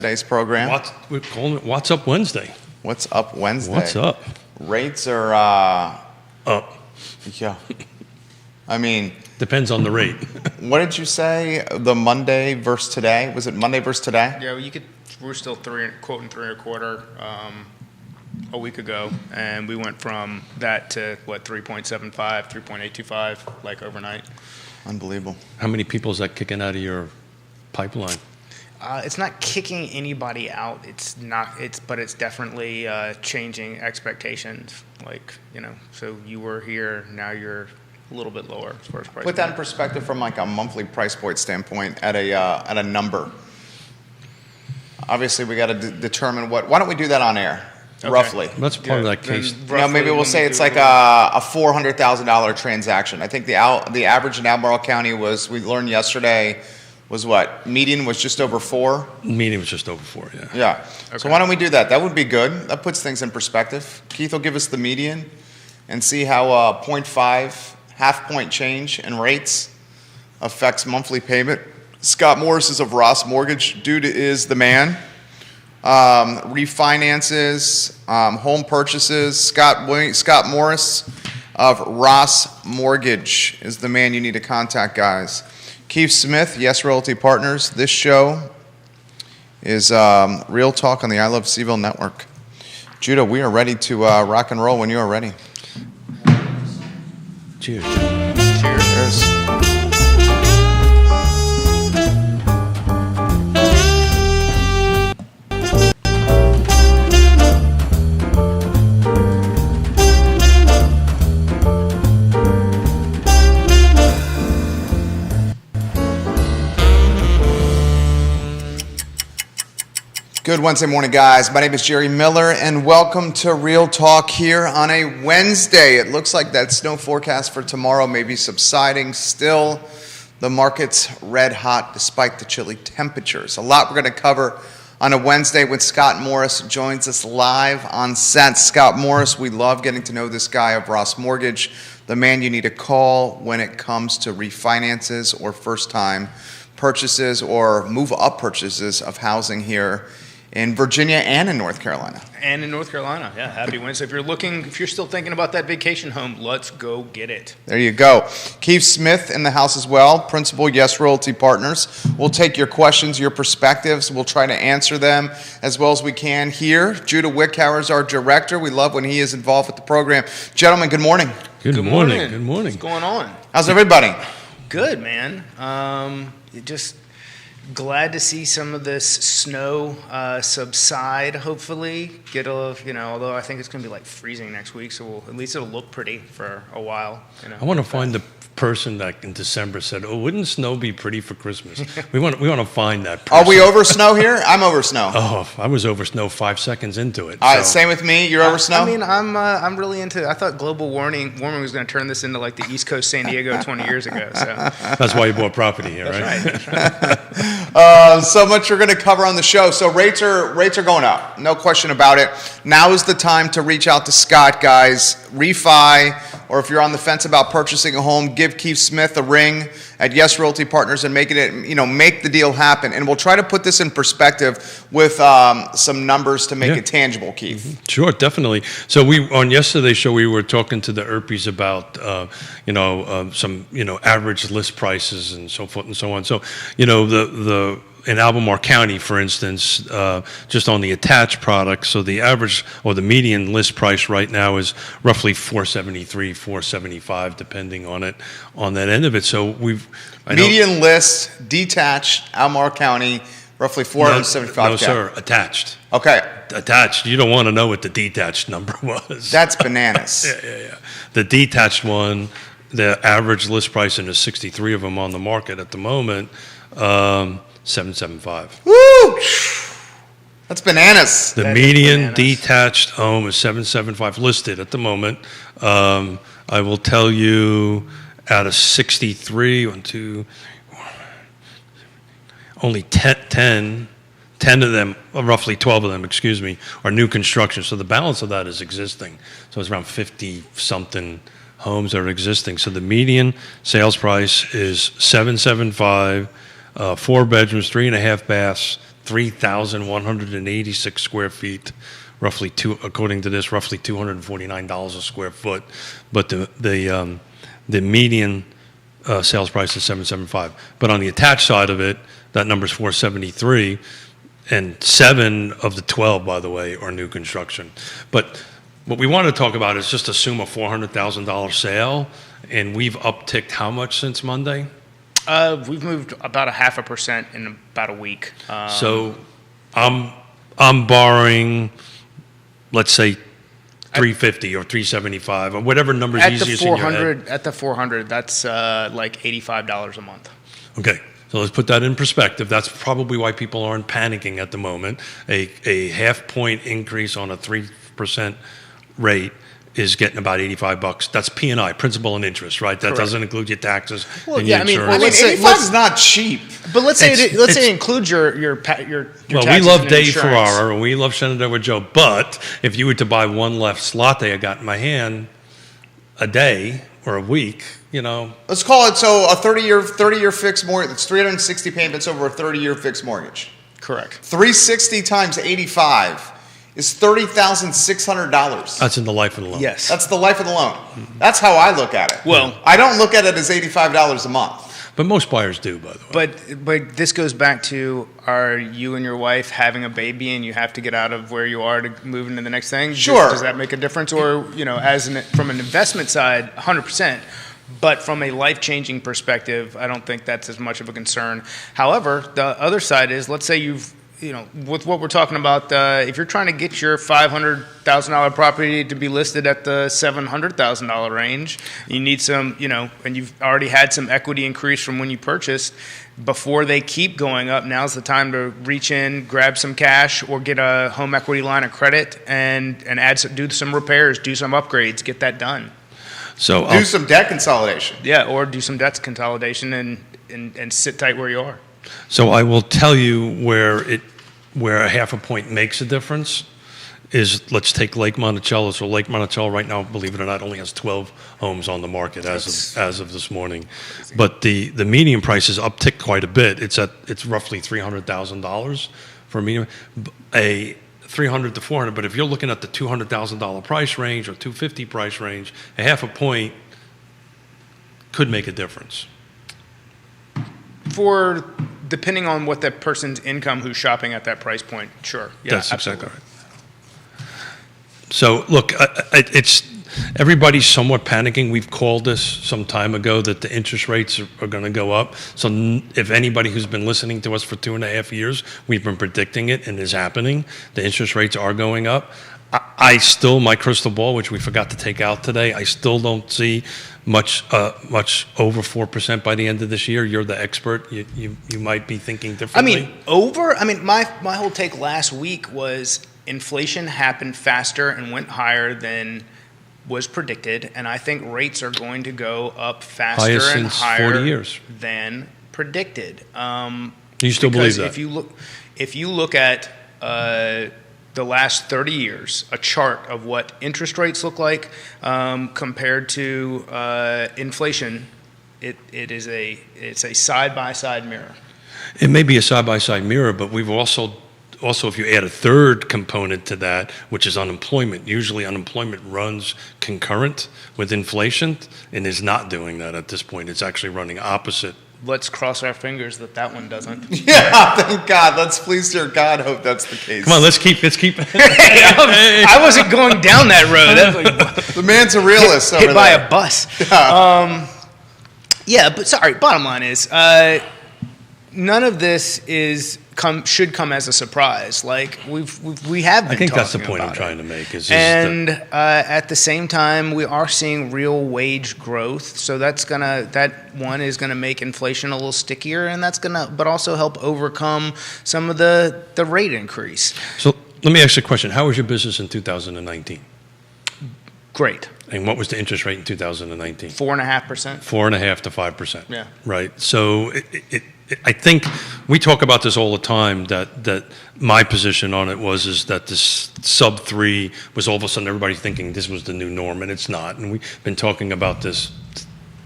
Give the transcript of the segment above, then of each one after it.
Today's program. We're calling it What's Up Wednesday. What's up Wednesday? What's up? Rates are Up. Yeah. I mean, Depends on the rate. what did you say? The Monday versus today? Was it Monday versus today? Yeah, well, we're still quoting 3.25 a week ago, and we went from that to 3.75, 3.825 like overnight. Unbelievable. How many people is that kicking out of your pipeline? It's not kicking anybody out. But it's definitely changing expectations. So you were here, now you're a little bit lower as far as price. Put that in perspective from like a monthly price point standpoint at a number. Obviously, we got to determine what. Why don't we do that on air? Okay. Roughly. That's part of that case. Maybe we'll say it's like a $400,000 transaction. I think the average in Albemarle County we learned yesterday, was what? Median was just over 4? Median was just over 4, yeah. Yeah. Okay. So why don't we do that? That would be good. That puts things in perspective. Keith will give us the median and see how 0.5 half-point change in rates affects monthly payment. Scott Morris is of Ross Mortgage. Dude is the man. Refinances, home purchases. Scott Morris of Ross Mortgage is the man you need to contact, guys. Keith Smith, Yes Realty Partners. This show is Real Talk on the I Love Seville Network. Judah, we are ready to rock and roll when you are ready. Cheers. Cheers. Good Wednesday morning, guys. My name is Jerry Miller, and welcome to Real Talk here on a Wednesday. It looks like that snow forecast for tomorrow may be subsiding. Still, the market's red hot despite the chilly temperatures. A lot we're going to cover on a Wednesday when Scott Morris joins us live on set. Scott Morris, we love getting to know this guy of Ross Mortgage, the man you need to call when it comes to refinances or first-time purchases or move-up purchases of housing here in Virginia and in North Carolina. And in North Carolina, yeah. Happy Wednesday. If you're still thinking about that vacation home, let's go get it. There you go. Keith Smith in the house as well, Principal Yes Realty Partners. We'll take your questions, your perspectives. We'll try to answer them as well as we can here. Judah Wickhauer is our director. We love when he is involved with the program. Gentlemen, good morning. Good morning. Good morning. What's going on? How's everybody? Good, man. Just glad to see some of this snow subside, hopefully. Although I think it's going to be like freezing next week, so at least it'll look pretty for a while. I want to find the person that in December said, "Oh, wouldn't snow be pretty for Christmas?" We want to find that person. Are we over snow here? I'm over snow. Oh, I was over snow 5 seconds into it. Same with me. You're over snow? I mean, I'm really into. I thought global warming was going to turn this into like the East Coast San Diego 20 years ago. So that's why you bought property here, right? That's right. So much we're going to cover on the show. So rates are going up, no question about it. Now is the time to reach out to Scott, guys. Refi, or if you're on the fence about purchasing a home, give Keith Smith a ring at Yes Realty Partners and make the deal happen. And we'll try to put this in perspective with some numbers to make it tangible, Keith. Mm-hmm. Sure, definitely. So on yesterday's show, we were talking to the Erpies about some average list prices and so forth and so on. So in Albemarle County, for instance, just on the attached product, so the average or the median list price right now is roughly $473, $475, depending on that end of it. So median list, detached, Albemarle County, roughly $475. No, sir, attached. Okay. Attached. You don't want to know what the detached number was. That's bananas. Yeah. The detached one, the average list price, and there's 63 of them on the market at the moment. $775. Woo! That's bananas. The median detached home is $775 listed at the moment. I will tell you, out of 63, only 10 of them, roughly 12 of them, are new construction. So the balance of that is existing. So it's around 50-something homes that are existing. So the median sales price is $775. 4 bedrooms, 3.5 baths, 3,186 square feet, according to this, roughly $249 a square foot. But the median sales price is $775. But on the attached side of it, that number is $473, and 7 of the 12, by the way, are new construction. But what we want to talk about is just assume a $400,000 sale, and we've upticked how much since Monday? We've moved about 0.5% in about a week. So I'm borrowing, let's say, 350 or 375 or whatever number is easiest in your head. At the 400, that's like $85 a month. Okay, so let's put that in perspective. That's probably why people aren't panicking at the moment. A half-point increase on a 3% rate is getting about $85. That's P&I, principal and interest, right? That Correct. doesn't include your taxes Well, and yeah, your I mean, insurance. well, let's say- 85 is not cheap. But let's say It's- it includes your Well, we taxes love and Dave insurance. Ferrara and we love Shenandoah Joe, but if you were to buy one left latte I got in my hand a day or a week, Let's call it a 30-year fixed mortgage. It's 360 payments over a 30-year fixed mortgage. Correct. 360 times 85 is $30,600. that's in the life of the loan. Yes. That's the life of the loan. That's how I look at it. Well- I don't look at it as $85 a month. But most buyers do, by the way. But this goes back to, are you and your wife having a baby and you have to get out of where you are to move into the next thing? Sure. Does that make a difference? Or, from an investment side, 100%. But from a life-changing perspective, I don't think that's as much of a concern. However, the other side is, let's say with what we're talking about, if you're trying to get your $500,000 property to be listed at the $700,000 range, you need some, and you've already had some equity increase from when you purchased. Before they keep going up, now's the time to reach in, grab some cash, or get a home equity line of credit and do some repairs, do some upgrades, get that done. So Do some debt consolidation. Yeah, or do some debt consolidation and sit tight where you are. So I will tell you where a half a point makes a difference is, let's take Lake Monticello. So Lake Monticello right now, believe it or not, only has 12 homes on the market as of this morning. But the median price has upticked quite a bit. It's roughly $300,000 for a median. A 300 to 400, but if you're looking at the $200,000 price range or $250 price range, a half a point could make a difference. Depending on what that person's income who's shopping at that price point, sure. Yeah, That's absolutely. exactly right. So look, everybody's somewhat panicking. We've called this some time ago that the interest rates are going to go up. So if anybody who's been listening to us for 2.5 years, we've been predicting it and it's happening. The interest rates are going up. I still, my crystal ball, which we forgot to take out today, I still don't see much over 4% by the end of this year. You're the expert. You might be thinking differently. My whole take last week was inflation happened faster and went higher than was predicted, and I think rates are going to go up faster Highest and since higher 40 years. than predicted. You still believe because that? if you look at the last 30 years, a chart of what interest rates look like compared to inflation, it's a side-by-side mirror. It may be a side-by-side mirror, but we've also, if you add a third component to that, which is unemployment, usually unemployment runs concurrent with inflation and is not doing that at this point. It's actually running opposite. Let's cross our fingers that one doesn't. Yeah, thank God. Let's please, dear God, hope that's the case. Come on, let's keep. I wasn't going down that road. That's like, The man's a realist over hit by there. a bus. But sorry. Bottom line is, none of this should come as a surprise. Like we have been. I think that's the talking point I'm about trying it. to make. At the same time, we are seeing real wage growth, so that one is gonna make inflation a little stickier, and but also help overcome some of the rate increase. So let me ask you a question. How was your business in 2019? Great. And what was the interest rate in 2019? 4.5%. 4.5% to 5%. Yeah. Right. So I think we talk about this all the time. That my position on it is that this sub 3 was all of a sudden everybody thinking this was the new norm, and it's not. And we've been talking about this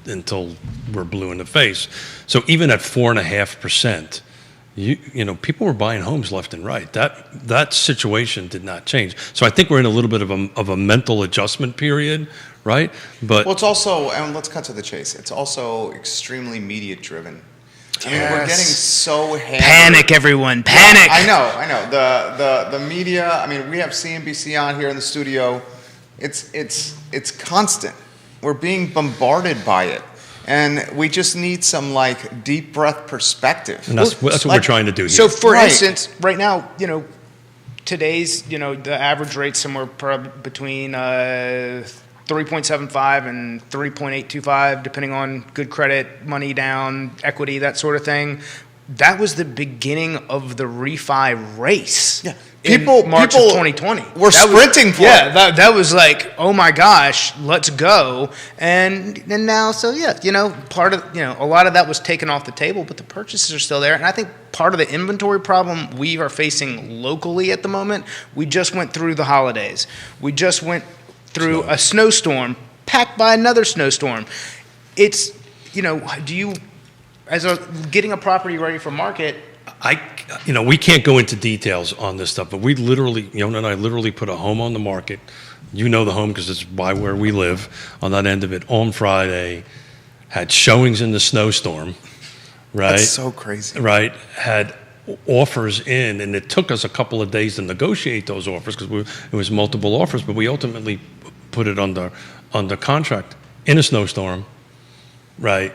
until we're blue in the face. So even at 4.5%, people were buying homes left and right. That situation did not change. So I think we're in a little bit of a mental adjustment period, right? But Well, it's also, and let's cut to the chase, it's also extremely media driven. I mean, we're getting so hammered. Panic, everyone, panic. I know. The media, I mean, we have CNBC on here in the studio. It's constant. We're being bombarded by it. And we just need some like deep breath perspective. and that's what we're trying to do here. So, for Right. instance, right now, today's, the average rate somewhere between 3.75 and 3.825, depending on good credit, money down, equity, that sort of thing. That was the beginning of the refi race. Yeah. In March of 2020. We're sprinting for it. Yeah, that was like, oh my gosh, let's go. And now, so yeah, part of, a lot of that was taken off the table, but the purchases are still there. And I think part of the inventory problem we are facing locally at the moment, we just went through the holidays. We just went through a snowstorm, packed by another snowstorm. It's, getting a property ready for market. We can't go into details on this stuff, but we literally, Yona and I literally put a home on the market. You know the home because it's by where we live on that end of it on Friday, had showings in the snowstorm, right? That's so crazy. Right. Had offers in, and it took us a couple of days to negotiate those offers because it was multiple offers, but we ultimately put it under contract in a snowstorm, right?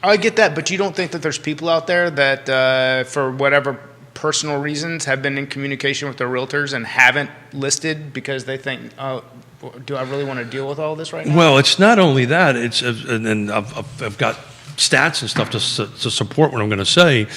I get that, but you don't think that there's people out there that, for whatever personal reasons, have been in communication with their realtors and haven't listed because they think, oh, do I really want to deal with all this right now? Well, it's not only that. It's and I've got stats and stuff to support what I'm going to say.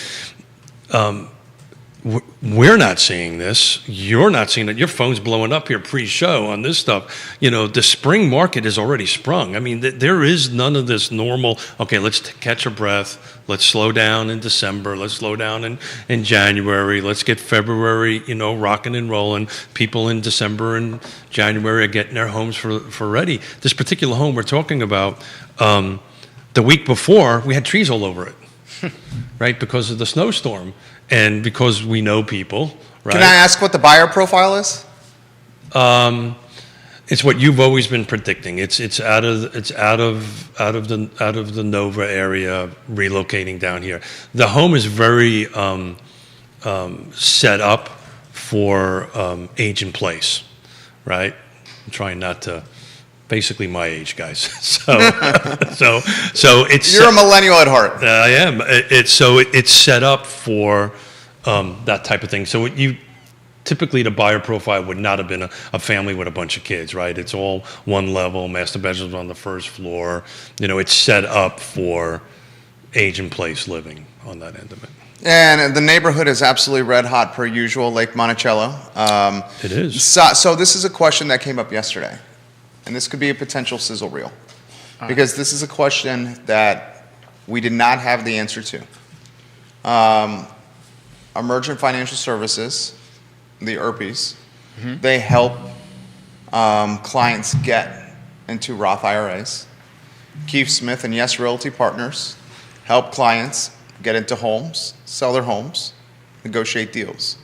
We're not seeing this. You're not seeing it. Your phone's blowing up here pre-show on this stuff. The spring market is already sprung. I mean, there is none of this normal, okay, let's catch a breath. Let's slow down in December. Let's slow down in January. Let's get February, rocking and rolling. People in December and January are getting their homes for ready. This particular home we're talking about, the week before, we had trees all over it, right, because of the snowstorm. And because we know people, right? Can I ask what the buyer profile is? It's what you've always been predicting. It's out of the Nova area, relocating down here. The home is very set up for age in place, right? I'm trying not to. Basically, my age, guys. So it's. You're a millennial at heart. I am. It's set up for that type of thing. So typically the buyer profile would not have been a family with a bunch of kids, right? It's all one level, master bedrooms on the first floor. It's set up for age and place living on that end of it. And the neighborhood is absolutely red hot per usual, Lake Monticello. It is. So this is a question that came up yesterday. And this could be a potential sizzle reel. Because this is a question that we did not have the answer to. Emergent Financial Services, the ERPs, they help clients get into Roth IRAs. Keith Smith and Yes Realty Partners help clients get into homes, sell their homes, negotiate deals.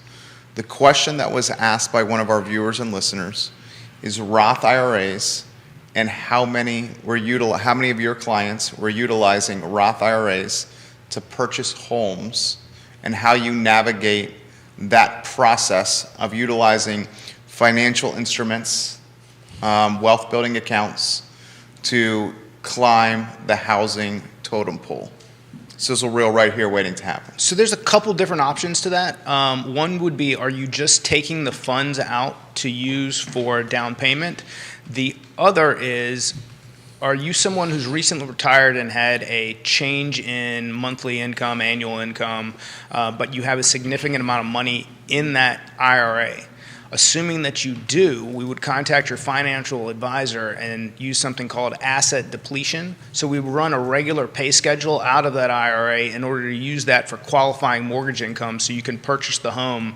The question that was asked by one of our viewers and listeners is Roth IRAs and how many of your clients were utilizing Roth IRAs to purchase homes and how you navigate that process of utilizing financial instruments, wealth building accounts to climb the housing totem pole. Sizzle reel right here waiting to happen. So there's a couple different options to that. One would be, are you just taking the funds out to use for down payment? The other is, are you someone who's recently retired and had a change in monthly income, annual income, but you have a significant amount of money in that IRA? Assuming that you do, we would contact your financial advisor and use something called asset depletion. So we run a regular pay schedule out of that IRA in order to use that for qualifying mortgage income so you can purchase the home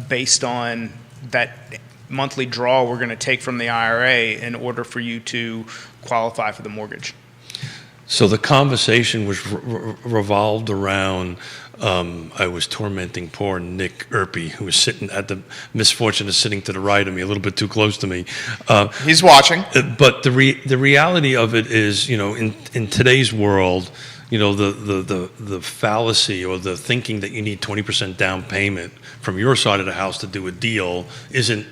based on that monthly draw we're going to take from the IRA in order for you to qualify for the mortgage. So the conversation was revolved around. I was tormenting poor Nick Erpy, who was sitting at the misfortune of sitting to the right of me, a little bit too close to me. He's watching. But the reality of it is, in today's world, the fallacy or the thinking that you need 20% down payment from your side of the house to do a deal isn't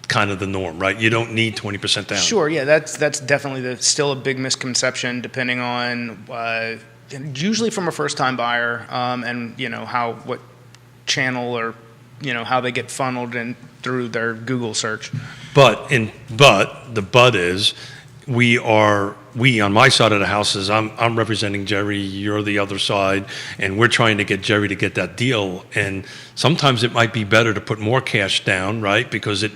kind of the norm, right? You don't need 20% down. Sure, yeah, that's definitely still a big misconception, depending on usually from a first-time buyer, and what channel or how they get funneled in through their Google search. But the but is we on my side of the house is I'm representing Jerry, you're the other side, and we're trying to get Jerry to get that deal. And sometimes it might be better to put more cash down, right? Because it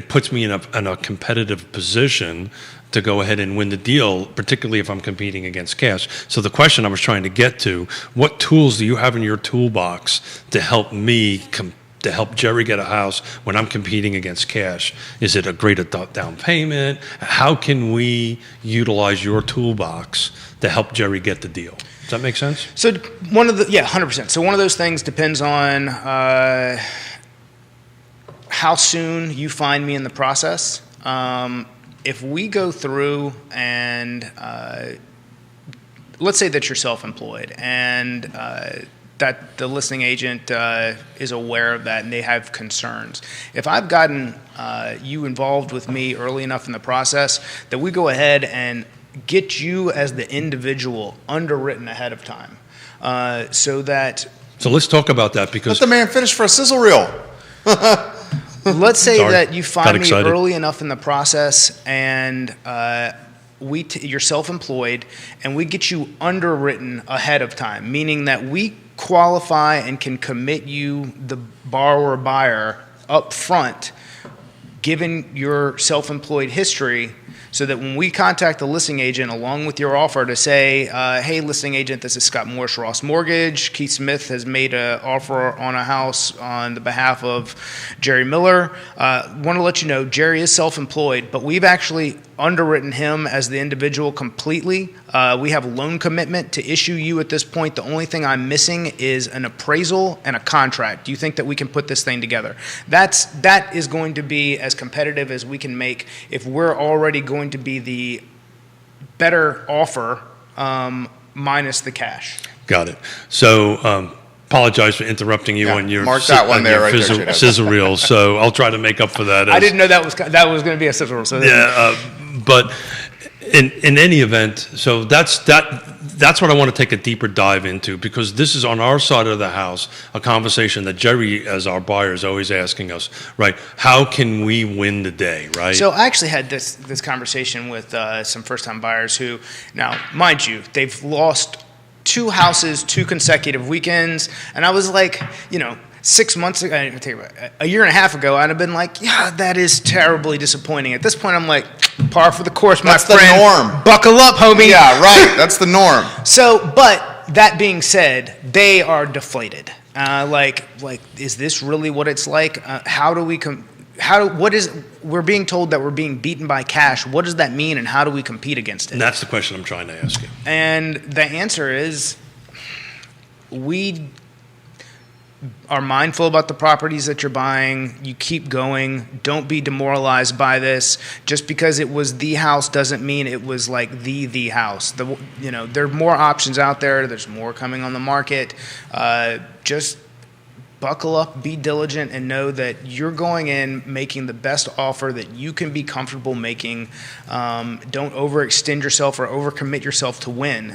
puts me in a competitive position to go ahead and win the deal, particularly if I'm competing against cash. So the question I was trying to get to, what tools do you have in your toolbox to help me to help Jerry get a house when I'm competing against cash? Is it a greater down payment? How can we utilize your toolbox to help Jerry get the deal? Does that make sense? So 100%. So one of those things depends on how soon you find me in the process. If we go through and let's say that you're self-employed and that the listing agent is aware of that and they have concerns. If I've gotten you involved with me early enough in the process that we go ahead and get you as the individual underwritten ahead of time, so let's talk about that, because let the man finish for a sizzle reel. let's say Sorry, that you find me excited. early enough in the process and you're self-employed and we get you underwritten ahead of time, meaning that we qualify and can commit you, the borrower buyer, up front, given your self-employed history, so that when we contact the listing agent along with your offer to say, hey, listing agent, this is Scott Morris Ross Mortgage. Keith Smith has made an offer on a house on the behalf of Jerry Miller. Want to let you know, Jerry is self-employed, but we've actually underwritten him as the individual completely. We have a loan commitment to issue you at this point. The only thing I'm missing is an appraisal and a contract. Do you think that we can put this thing together? That is going to be as competitive as we can make if we're already going to be the better offer, minus the cash. Got it. So apologize for interrupting you on your mark that one there right there, sizzle reel. So I'll try to make up for that. I didn't know that was going to be a sizzle reel. So yeah, but in any event, so that's what I want to take a deeper dive into, because this is on our side of the house, a conversation that Jerry, as our buyer, is always asking us, right? How can we win the day, right? So I actually had this conversation with some first-time buyers who, now, mind you, they've lost 2 houses, 2 consecutive weekends, and I was like, 6 months ago, a year and a half ago, I'd have been like, yeah, that is terribly disappointing. At this point, I'm like, par for the course, my friend. That's the norm. Buckle up, homie. Yeah, right. That's the norm. So, but that being said, they are deflated. Is this really what it's like? We're being told that we're being beaten by cash. What does that mean, and how do we compete against it? And that's the question I'm trying to ask you. And the answer is, we are mindful about the properties that you're buying. You keep going. Don't be demoralized by this. Just because it was the house doesn't mean it was like the house. There are more options out there. There's more coming on the market. Just buckle up, be diligent, and know that you're going in making the best offer that you can be comfortable making. Don't overextend yourself or overcommit yourself to win.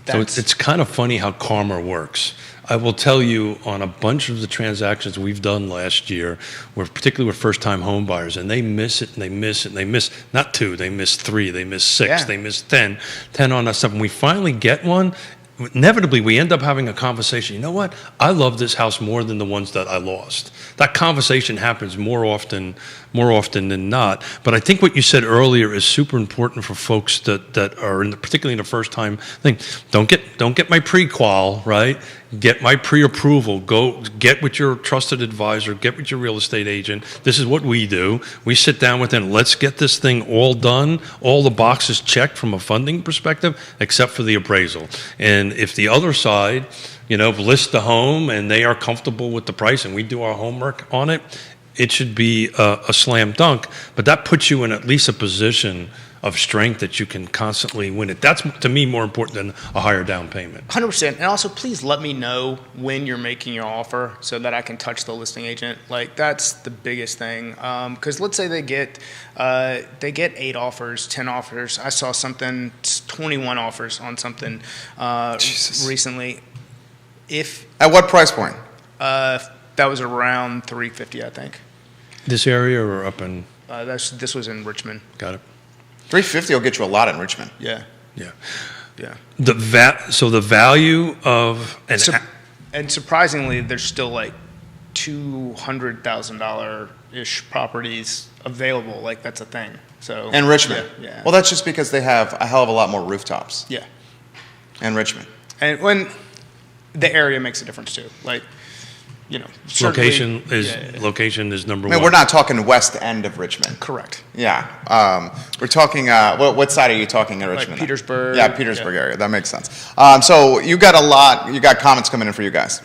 So it's kind of funny how karma works. I will tell you, on a bunch of the transactions we've done last year, particularly with first-time home buyers, and they miss it, and they miss it, and they miss, not 2, they miss 3, they miss 6, They miss 10 on that stuff. And we finally get one, inevitably we end up having a conversation. You know what? I love this house more than the ones that I lost. That conversation happens more often than not. But I think what you said earlier is super important for folks that are particularly in the first time thing. Don't get my pre-qual, right? get my pre-approval, go get with your trusted advisor, get with your real estate agent. This is what we do. We sit down with them. Let's get this thing all done, all the boxes checked from a funding perspective, except for the appraisal. And if the other side, list the home and they are comfortable with the price and we do our homework on it, it should be a slam dunk. But that puts you in at least a position of strength that you can constantly win it. That's, to me, more important than a higher down payment. 100%. And also, please let me know when you're making your offer so that I can touch the listing agent. Like, that's the biggest thing. Because let's say they get 8 offers, 10 offers. I saw something, 21 offers on something recently. At what price point? That was around $350, I think. This area or up in? This was in Richmond. Got it. $350 will get you a lot in Richmond. Yeah. So the value of and surprisingly, there's still like $200,000 ish properties available. Like, that's a thing. So in Richmond. Yeah. Well, that's just because they have a hell of a lot more rooftops. Yeah. In Richmond. And when the area makes a difference too. Like, location is number one. We're not talking west end of Richmond. Correct. Yeah. We're talking, what side are you talking in Richmond? Like Petersburg. Yeah, Petersburg area. That makes sense. So you got comments coming in for you guys.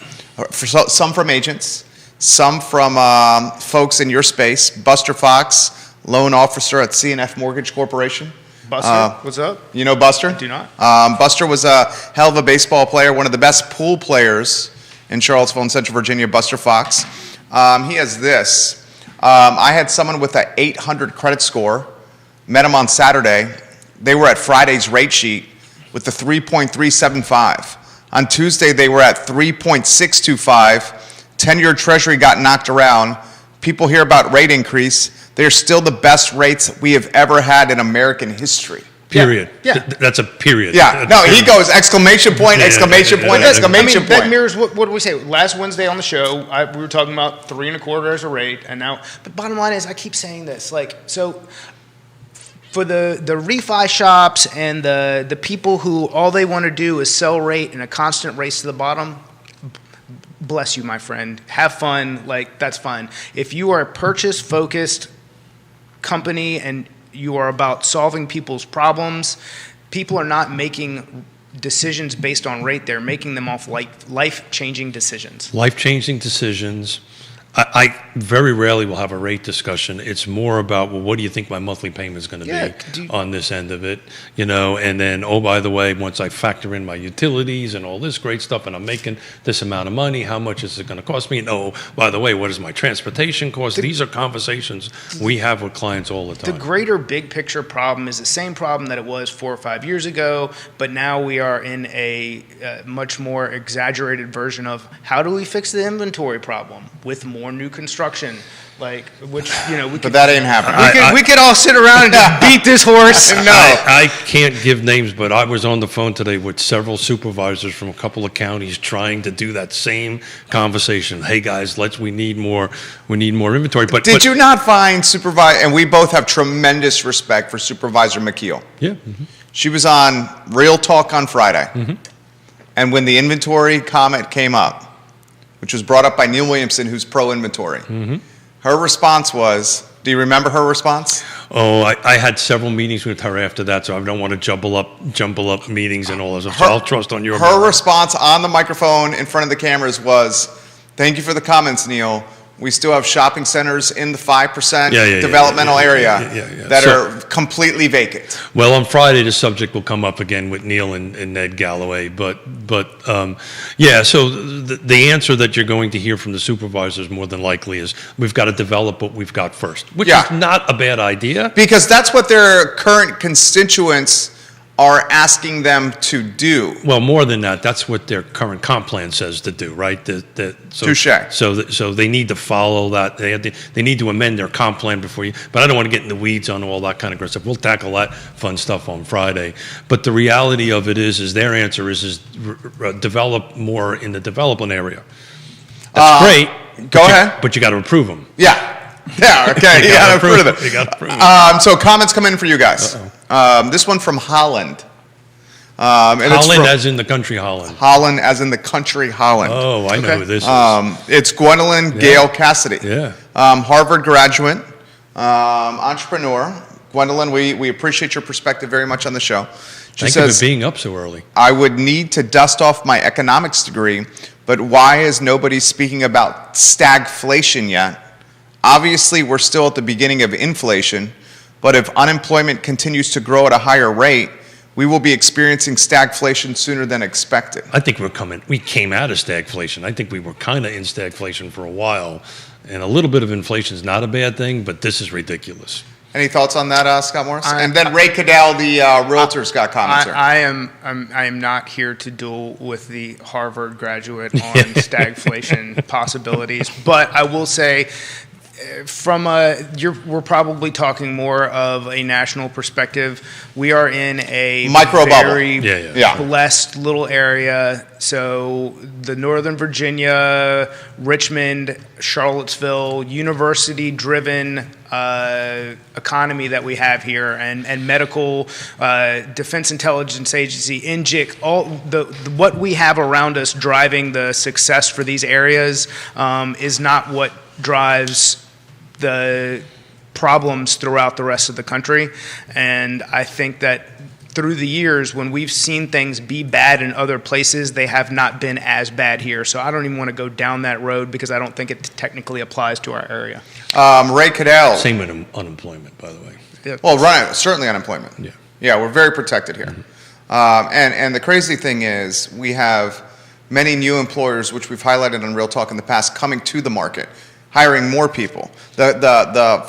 Some from agents, some from folks in your space. Buster Fox, loan officer at C&F Mortgage Corporation. Buster, what's up? You know Buster? I do not. Buster was a hell of a baseball player, one of the best pool players in Charlottesville and Central Virginia, Buster Fox. He has this. I had someone with an 800 credit score, met him on Saturday. They were at Friday's rate sheet with the 3.375. On Tuesday, they were at 3.625. 10-year Treasury got knocked around. People hear about rate increase. They are still the best rates we have ever had in American history. Period. Yeah. That's a period. Yeah. No, he goes exclamation point, exclamation point, exclamation point. That mirrors what did we say last Wednesday on the show? We were talking about 3.25 as a rate, and now. But bottom line is, I keep saying this. Like, so for the refi shops and the people who all they want to do is sell rate in a constant race to the bottom. Bless you, my friend. Have fun. Like, that's fine. If you are a purchase-focused company and you are about solving people's problems, people are not making decisions based on rate. They're making them off life-changing decisions. Life-changing decisions. I very rarely will have a rate discussion. It's more about, well, what do you think my monthly payment is going to be on this end of it? And then, oh, by the way, once I factor in my utilities and all this great stuff and I'm making this amount of money, how much is it going to cost me? And, oh, by the way, what is my transportation cost? These are conversations we have with clients all the time. The greater big picture problem is the same problem that it was 4 or 5 years ago, but now we are in a much more exaggerated version of how do we fix the inventory problem with more new construction, but that ain't happening. We could all sit around and just beat this horse. No, I can't give names, but I was on the phone today with several supervisors from a couple of counties trying to do that same conversation. Hey guys, we need more inventory. But did you not find Supervisor? And we both have tremendous respect for Supervisor McKeel. Yeah. Mm-hmm. She was on Real Talk on Friday, mm-hmm. and when the inventory comment came up, which was brought up by Neil Williamson, who's pro-inventory. Mm-hmm. Her response was, do you remember her response? Oh, I had several meetings with her after that, so I don't want to jumble up meetings and all that stuff. So I'll trust on your Her response on the microphone in front of the cameras was, thank you for the comments, Neil. We still have shopping centers in the 5% developmental area that are completely vacant. Well, on Friday, the subject will come up again with Neil and Ned Galloway. So the answer that you're going to hear from the supervisors more than likely is we've got to develop what we've got first, which is not a bad idea. Because that's what their current constituents are asking them to do. Well, more than that, that's what their current comp plan says to do, right? Touche. So they need to follow that. They need to amend their comp plan before you. But I don't want to get in the weeds on all that kind of great stuff. We'll tackle that fun stuff on Friday. But the reality of it is their answer is develop more in the development area. That's great. Go ahead. But you got to approve them. Yeah. Yeah, okay. You got to approve it. So comments come in for you guys. This one from Holland. And it's Holland, as in the country Holland. Holland, as in the country Holland. Oh, I know Okay. who this is. It's Gwendolyn Gale Cassidy. Yeah. Harvard graduate, entrepreneur. Gwendolyn, we appreciate your perspective very much on the show. She Thank you says, for being up so early. I would need to dust off my economics degree, but why is nobody speaking about stagflation yet? Obviously, we're still at the beginning of inflation, but if unemployment continues to grow at a higher rate, we will be experiencing stagflation sooner than expected. I think we came out of stagflation. I think we were kind of in stagflation for a while, and a little bit of inflation is not a bad thing, but this is ridiculous. Any thoughts on that, Scott Morris? And then Ray Cadell, the realtor's got comments here. I am not here to duel with the Harvard graduate on stagflation possibilities, but I will say, we're probably talking more of a national perspective. We are in a Micro bubble. very Yeah. blessed little area. So the Northern Virginia, Richmond, Charlottesville, university-driven economy that we have here, and medical, Defense Intelligence Agency, NGIC, what we have around us driving the success for these areas is not what drives the problems throughout the rest of the country. And I think that through the years, when we've seen things be bad in other places, they have not been as bad here. So I don't even want to go down that road because I don't think it technically applies to our area. Ray Cadell. Same with unemployment, by the way. Well, certainly unemployment. Yeah. Yeah, we're very protected here. And the crazy thing is, we have many new employers, which we've highlighted on Real Talk in the past, coming to the market, hiring more people. Not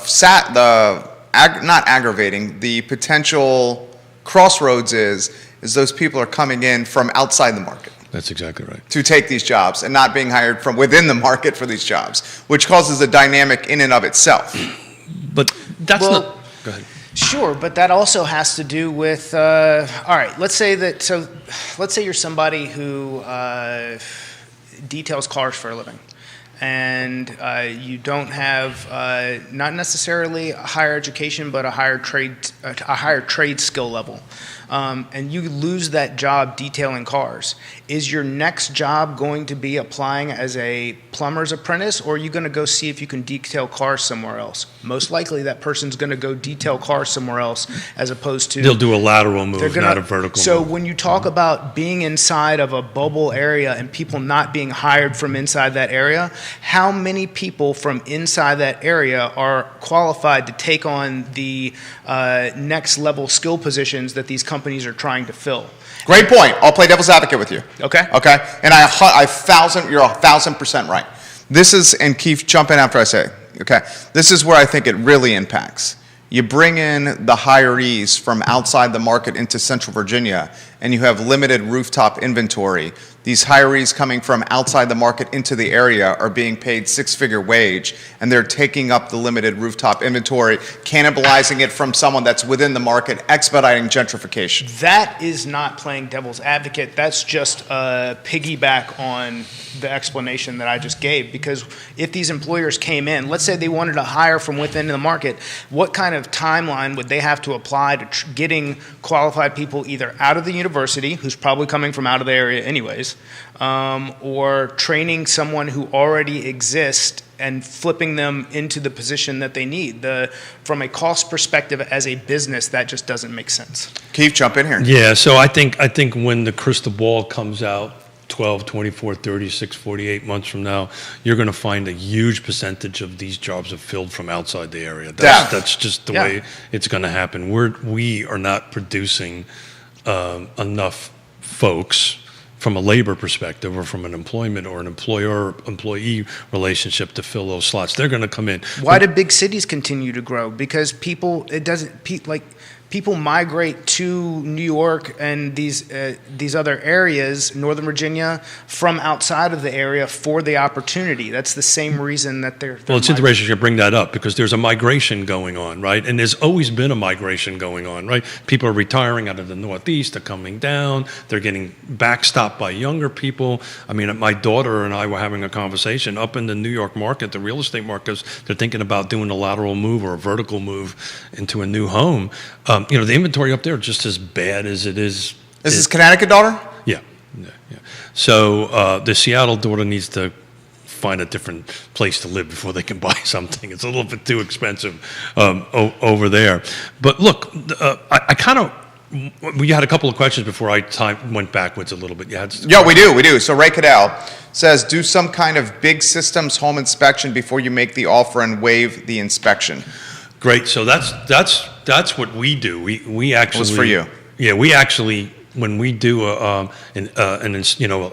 aggravating, the potential crossroads is those people are coming in from outside the market That's exactly right. to take these jobs and not being hired from within the market for these jobs, which causes a dynamic in and of itself. But that's Well, not. Go ahead. Sure, but that also has to do with, all right, let's say you're somebody who details cars for a living, and you don't have not necessarily a higher education, but a higher trade skill level, and you lose that job detailing cars. Is your next job going to be applying as a plumber's apprentice, or are you going to go see if you can detail cars somewhere else? Most likely, that person's going to go detail cars somewhere else, as opposed to They'll do a lateral move, not a vertical So move. when you talk about being inside of a bubble area and people not being hired from inside that area, how many people from inside that area are qualified to take on the next level skill positions that these companies are trying to fill? Great point. I'll play devil's advocate with you. Okay. Okay. And you're 1,000% right. This is, and Keith, jump in after I say, okay, this is where I think it really impacts. You bring in the hirees from outside the market into Central Virginia, and you have limited rooftop inventory. These hirees coming from outside the market into the area are being paid six-figure wage, and they're taking up the limited rooftop inventory, cannibalizing it from someone that's within the market, expediting gentrification. That is not playing devil's advocate. That's just a piggyback on the explanation that I just gave. Because if these employers came in, let's say they wanted to hire from within the market, what kind of timeline would they have to apply to getting qualified people either out of the university, who's probably coming from out of the area anyways, or training someone who already exists and flipping them into the position that they need? From a cost perspective as a business, that just doesn't make sense. Keith, jump in here. Yeah, so I think when the crystal ball comes out 12, 24, 36, 48 months from now, you're going to find a huge percentage of these jobs are filled from outside the area. That's just the way it's going to happen. We are not producing enough folks from a labor perspective or from an employment or an employer-employee relationship to fill those slots. They're going to come in. Why do big cities continue to grow? Because people migrate to New York and these other areas, Northern Virginia, from outside of the area for the opportunity. That's the same reason that they're Well, it's interesting you bring that up because there's a migration going on, right? And there's always been a migration going on, right? People are retiring out of the Northeast, they're coming down, they're getting backstopped by younger people. I mean, my daughter and I were having a conversation up in the New York market, the real estate markets, they're thinking about doing a lateral move or a vertical move into a new home. The inventory up there is just as bad as it is Is this Connecticut daughter? Yeah, yeah. So the Seattle daughter needs to find a different place to live before they can buy something. It's a little bit too expensive over there. But look, I kind of. We had a couple of questions before I went backwards a little bit. Yeah, we do. So Ray Cadell says, do some kind of big systems home inspection before you make the offer and waive the inspection. Great. So that's what we do. We actually. It was for you. Yeah, we actually, when we do a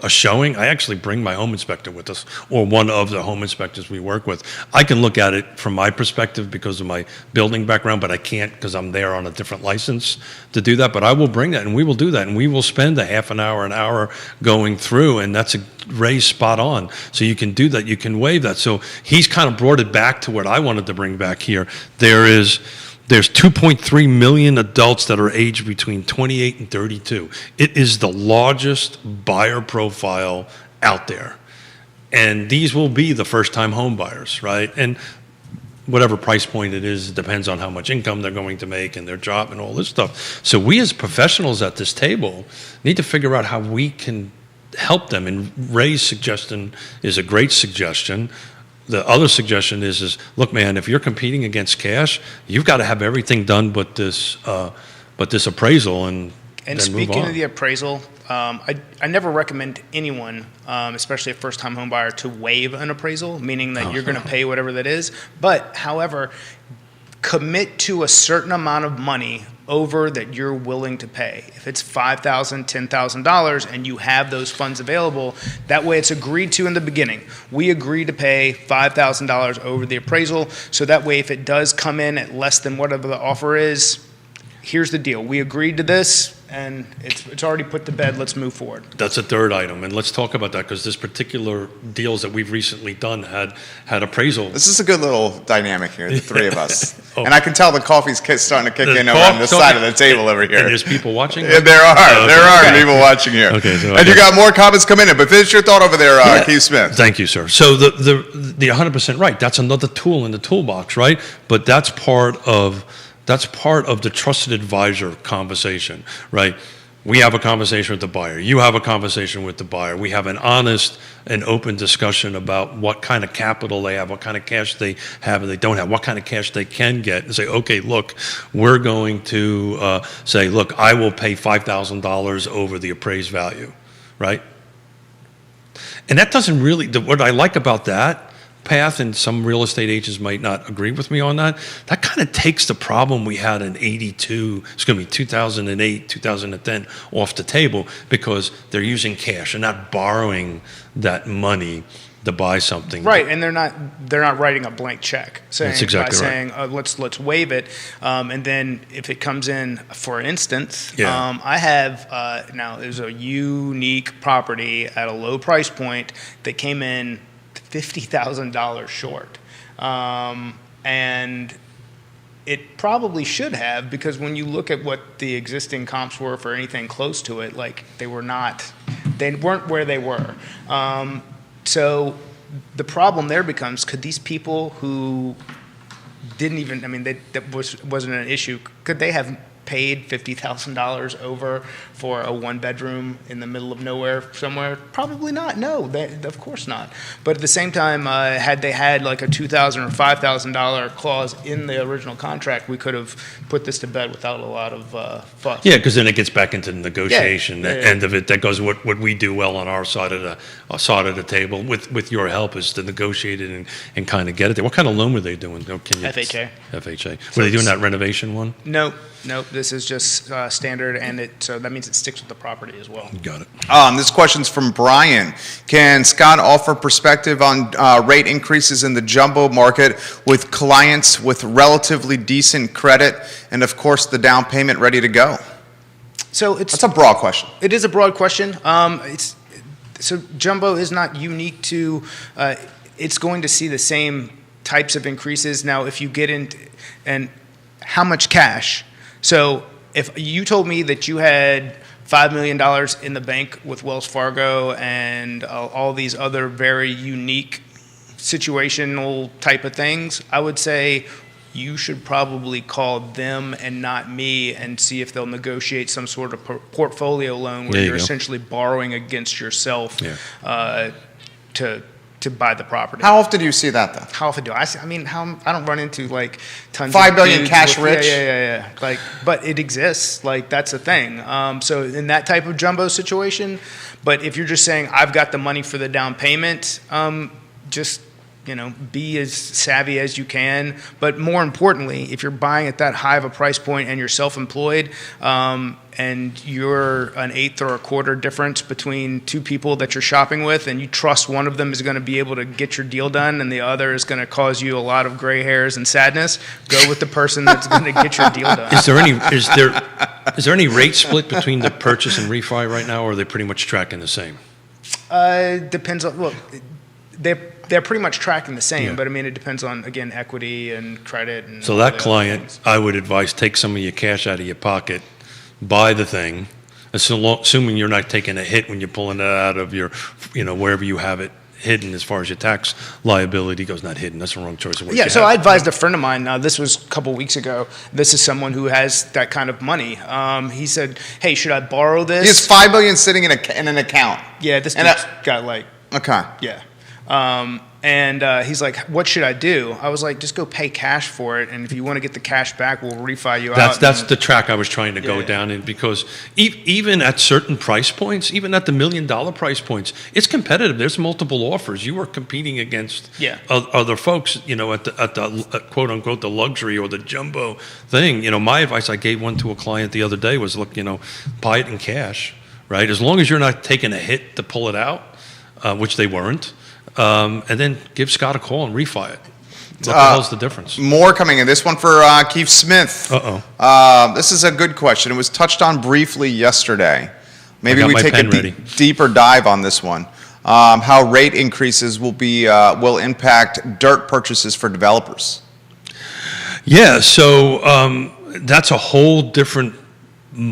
showing, I actually bring my home inspector with us, or one of the home inspectors we work with. I can look at it from my perspective because of my building background, but I can't because I'm there on a different license to do that. But I will bring that, and we will do that, and we will spend a half an hour going through, and that's Ray's spot on. So you can do that, you can waive that. So he's kind of brought it back to what I wanted to bring back here. There's 2.3 million adults that are aged between 28 and 32. It is the largest buyer profile out there. And these will be the first-time home buyers, right? And whatever price point it is, it depends on how much income they're going to make and their job and all this stuff. So we as professionals at this table need to figure out how we can help them. And Ray's suggestion is a great suggestion. The other suggestion is look, man, if you're competing against cash, you've got to have everything done but this appraisal and then speaking move on. of the appraisal, I never recommend anyone, especially a first-time home buyer, to waive an appraisal, meaning that you're going to pay whatever that is. But, however, commit to a certain amount of money over that you're willing to pay. If it's $5,000, $10,000, and you have those funds available, that way it's agreed to in the beginning. We agree to pay $5,000 over the appraisal, so that way if it does come in at less than whatever the offer is, here's the deal. We agreed to this, and it's already put to bed. Let's move forward. That's a third item, and let's talk about that because this particular deals that we've recently done had appraisal. This is a good little dynamic here, the three of us. And I can tell the coffee's starting to kick in over on this side of the table over here. And there's people watching? Yeah, there are people watching here. Okay, so and you got more comments coming in, but finish your thought over there, Keith Smith. Thank you, sir. So the 100% right. That's another tool in the toolbox, right? But that's part of the trusted advisor conversation, right? We have a conversation with the buyer. You have a conversation with the buyer. We have an honest and open discussion about what kind of capital they have, what kind of cash they have and they don't have, what kind of cash they can get, and say, okay, look, we're going to say, look, I will pay $5,000 over the appraised value, right? And that doesn't really, what I like about that path, and some real estate agents might not agree with me on that kind of takes the problem we had in 2008, 2010 off the table because they're using cash and not borrowing that money to buy something. Right, and they're not writing a blank check. That's exactly saying, let's waive it, and then if it comes in, for instance, I have now there's a unique property at a low price point that came in $50,000 short, and it probably should have, because when you look at what the existing comps were for anything close to it, like they weren't where they were. So the problem there becomes, could these people who didn't even, that wasn't an issue, could they have paid $50,000 over for a one-bedroom in the middle of nowhere somewhere? Probably not. No, of course not. But at the same time, had they had like a $2,000 or $5,000 clause in the original contract, we could have put this to bed without a lot of fuss. Yeah, because then it gets back into the negotiation end of it. That goes what we do well on our side of the table with your help is to negotiate it and kind of get it there. What kind of loan were they doing? FHA. FHA. Were they doing that renovation one? Nope. This is just standard, and so that means it sticks with the property as well. Got it. This question's from Brian. Can Scott offer perspective on rate increases in the jumbo market with clients with relatively decent credit and, of course, the down payment ready to go? So that's a broad question. It is a broad question. So jumbo is not unique to. It's going to see the same types of increases. Now, if you get into and how much cash. So if you told me that you had $5 million in the bank with Wells Fargo and all these other very unique situational type of things, I would say you should probably call them and not me and see if they'll negotiate some sort of portfolio loan where There you you're go. essentially borrowing against yourself to buy the property. How often do you see that, though? How often do I see? I mean, I don't run into like tons 5 of billion dudes cash with- rich? Yeah. Like, but it exists. Like, that's a thing. So in that type of jumbo situation, but if you're just saying I've got the money for the down payment, just be as savvy as you can. But more importantly, if you're buying at that high of a price point and you're self-employed, and you're an eighth or a quarter difference between two people that you're shopping with, and you trust one of them is going to be able to get your deal done and the other is going to cause you a lot of gray hairs and sadness, go with the person that's going to get your deal done. Is there any rate split between the purchase and refi right now, or are they pretty much tracking the same? Depends on, look, they're pretty much tracking the same, Yeah. but I mean, it depends on, again, equity and credit. And So all that the other client, things. I would advise, take some of your cash out of your pocket, buy the thing, assuming you're not taking a hit when you're pulling it out of your, wherever you have it hidden as far as your tax liability goes. Not hidden, that's the wrong choice of words. Yeah, You so have- I advised a friend of mine, this was a couple weeks ago, this is someone who has that kind of money. He said, hey, should I borrow this? He has $5 billion sitting in an account. Yeah, this And dude's got like, Okay. yeah. And he's like, what should I do? I was like, just go pay cash for it, and if you want to get the cash back, we'll refi you out. That's and- the track I was trying to go Yeah. down in, because even at certain price points, even at the $1 million price points, it's competitive. There's multiple offers. You are competing against Yeah. other folks, at the quote unquote the luxury or the jumbo thing. My advice I gave one to a client the other day was, look, buy it in cash, right? As long as you're not taking a hit to pull it out, which they weren't, and then give Scott a call and refi it. What the hell's the difference? More coming in. This one for Keith Smith. This is a good question. It was touched on briefly yesterday. Maybe I got we my take pen ready. deeper dive on this one. How rate increases will impact dirt purchases for developers. Yeah, so that's a whole different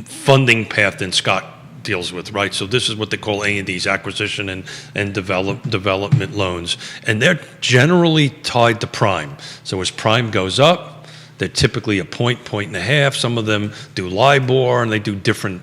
funding path than Scott deals with, right? So this is what they call A&Ds, acquisition and development loans, and they're generally tied to prime. So as prime goes up, they're typically a point and a half. Some of them do LIBOR, and they do different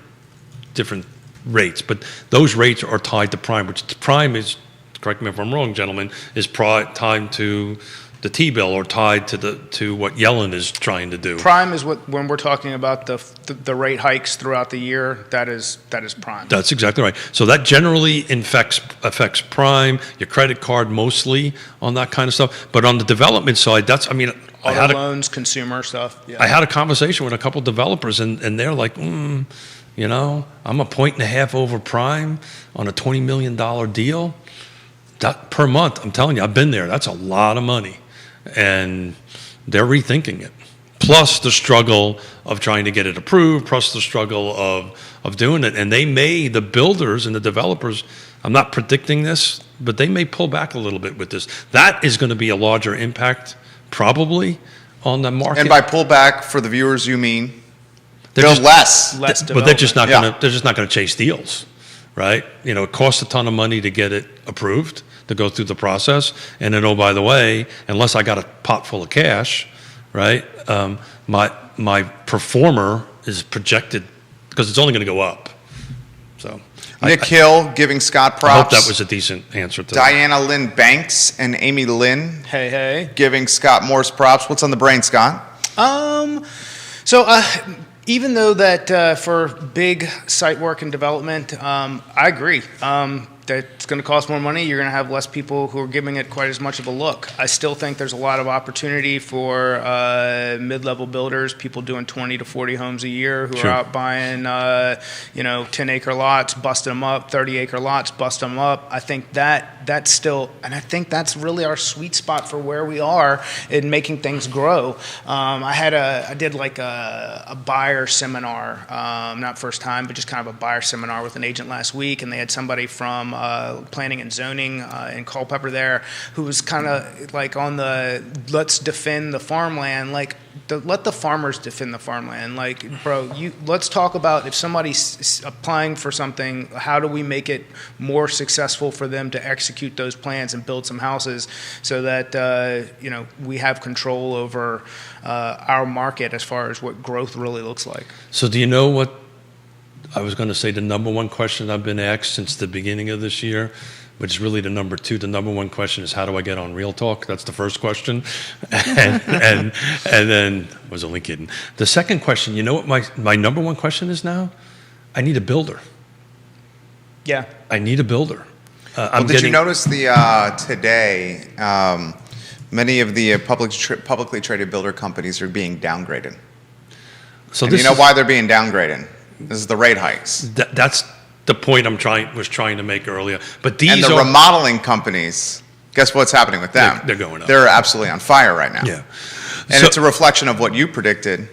rates, but those rates are tied to prime, which prime is, correct me if I'm wrong, gentlemen, is tied to the T-bill or tied to what Yellen is trying to do. Prime is when we're talking about the rate hikes throughout the year, that is prime. That's exactly right. So that generally affects prime, your credit card mostly on that kind of stuff. But on the development side, Auto loans, consumer stuff. Yeah. I had a conversation with a couple developers, and they're like, I'm a point and a half over prime on a $20 million deal. That per month, I'm telling you, I've been there. That's a lot of money. And they're rethinking it. Plus the struggle of trying to get it approved, plus the struggle of doing it. And the builders and the developers, I'm not predicting this, but they may pull back a little bit with this. That is going to be a larger impact probably on the market. And by pull back, for the viewers, you mean They're build just- less. But they're just not development. going to chase deals, right? It costs a ton of money to get it approved, to go through the process, and then, oh, by the way, unless I got a pot full of cash, right? My performer is projected, because it's only going to go up. So Nick Hill giving Scott props. I hope that was a decent answer to that. Diana Lynn Banks and Amy Lynn Hey. giving Scott Morris props. What's on the brain, Scott? So even though that for big site work and development, I agree that it's going to cost more money. You're going to have less people who are giving it quite as much of a look. I still think there's a lot of opportunity for mid-level builders, people doing 20 to 40 homes a year who Sure. are out buying 10-acre lots, busting them up, 30-acre lots, busting them up. I think that's still, and I think that's really our sweet spot for where we are in making things grow. I did like a buyer seminar, not first time, but just kind of a buyer seminar with an agent last week, and they had somebody from from planning and zoning in Culpeper there, who was kind of like on the let's defend the farmland, like let the farmers defend the farmland. Like, bro, let's talk about if somebody's applying for something, how do we make it more successful for them to execute those plans and build some houses so that we have control over our market as far as what growth really looks like. So do you know what I was going to say? The number one question I've been asked since the beginning of this year, which is really the number two. The number one question is, how do I get on Real Talk? That's the first question. And then, I was only kidding. The second question, you know what my number one question is now? I need a builder. Yeah. I need a builder. Did you notice today, many of the publicly traded builder companies are being downgraded? So you know why they're being downgraded? This is the rate hikes. That's the point was trying to make earlier. But these and the remodeling companies, guess what's happening with them? They're going up. They're absolutely on fire right now. Yeah. And it's a reflection of what you predicted,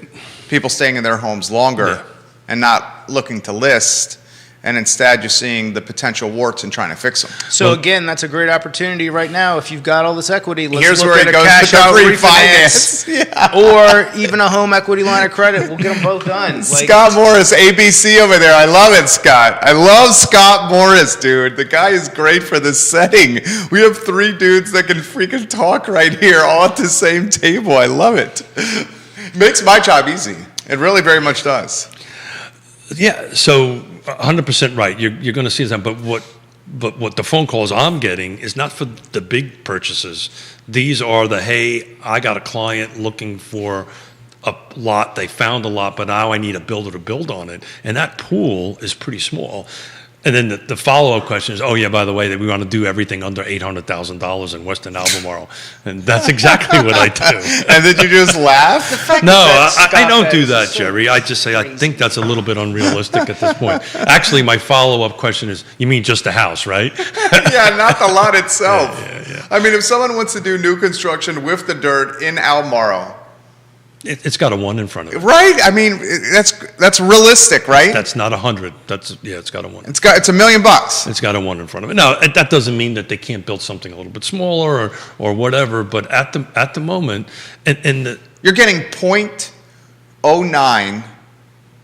people staying in their homes longer and not looking to list. And instead, you're seeing the potential warts and trying to fix them. So again, that's a great opportunity right now. If you've got all this equity, here's look where at it a goes cash to out refinance. Or even a home equity line of credit. We'll get them both done. Scott Morris, ABC over there. I love it, Scott. I love Scott Morris, dude. The guy is great for this setting. We have three dudes that can freaking talk right here, all at the same table. I love it. Makes my job easy. It really very much does. Yeah, so 100% right. You're going to see that, but what the phone calls I'm getting is not for the big purchases. These are hey, I got a client looking for a lot. They found a lot, but now I need a builder to build on it, and that pool is pretty small. And then the follow-up question is, oh, yeah, by the way, that we want to do everything under $800,000 in Western Albemarle. And that's exactly what I do. And did you just laugh? No, I don't do that, Jerry. I just say I think that's a little bit unrealistic at this point. Actually, my follow-up question is, you mean just the house, right? Yeah, not the lot itself. Yeah. I mean, if someone wants to do new construction with the dirt in Albemarle, it's got a 1 in front of it. Right? I mean, that's realistic, right? That's not 100. It's got a 1. It's $1 million. It's got a 1 in front of it. Now, that doesn't mean that they can't build something a little bit smaller or whatever. But at the moment, you're getting 0.09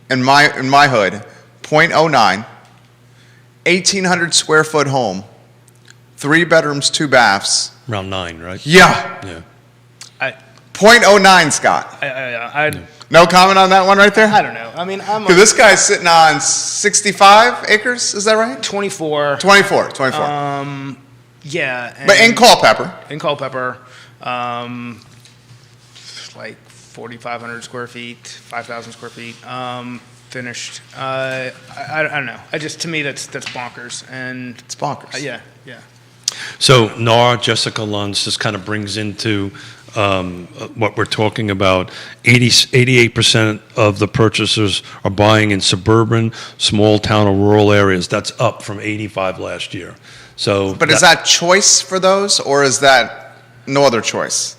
in my hood, 0.09, 1,800 square foot home, 3 bedrooms, 2 baths. Around 9, right? Yeah. 0.09, Scott. No comment on that one right there? I don't know. I mean, this guy's sitting on 65 acres, is that right? 24. 24. Yeah. But in Culpeper. In Culpeper, like 4,500 square feet, 5,000 square feet, finished. I don't know. To me, that's bonkers. And it's bonkers. Yeah. So NAR, Jessica Luntz, this kind of brings into what we're talking about. 88% of the purchasers are buying in suburban, small town or rural areas. That's up from 85 last year. But is that choice for those, or is that no other choice?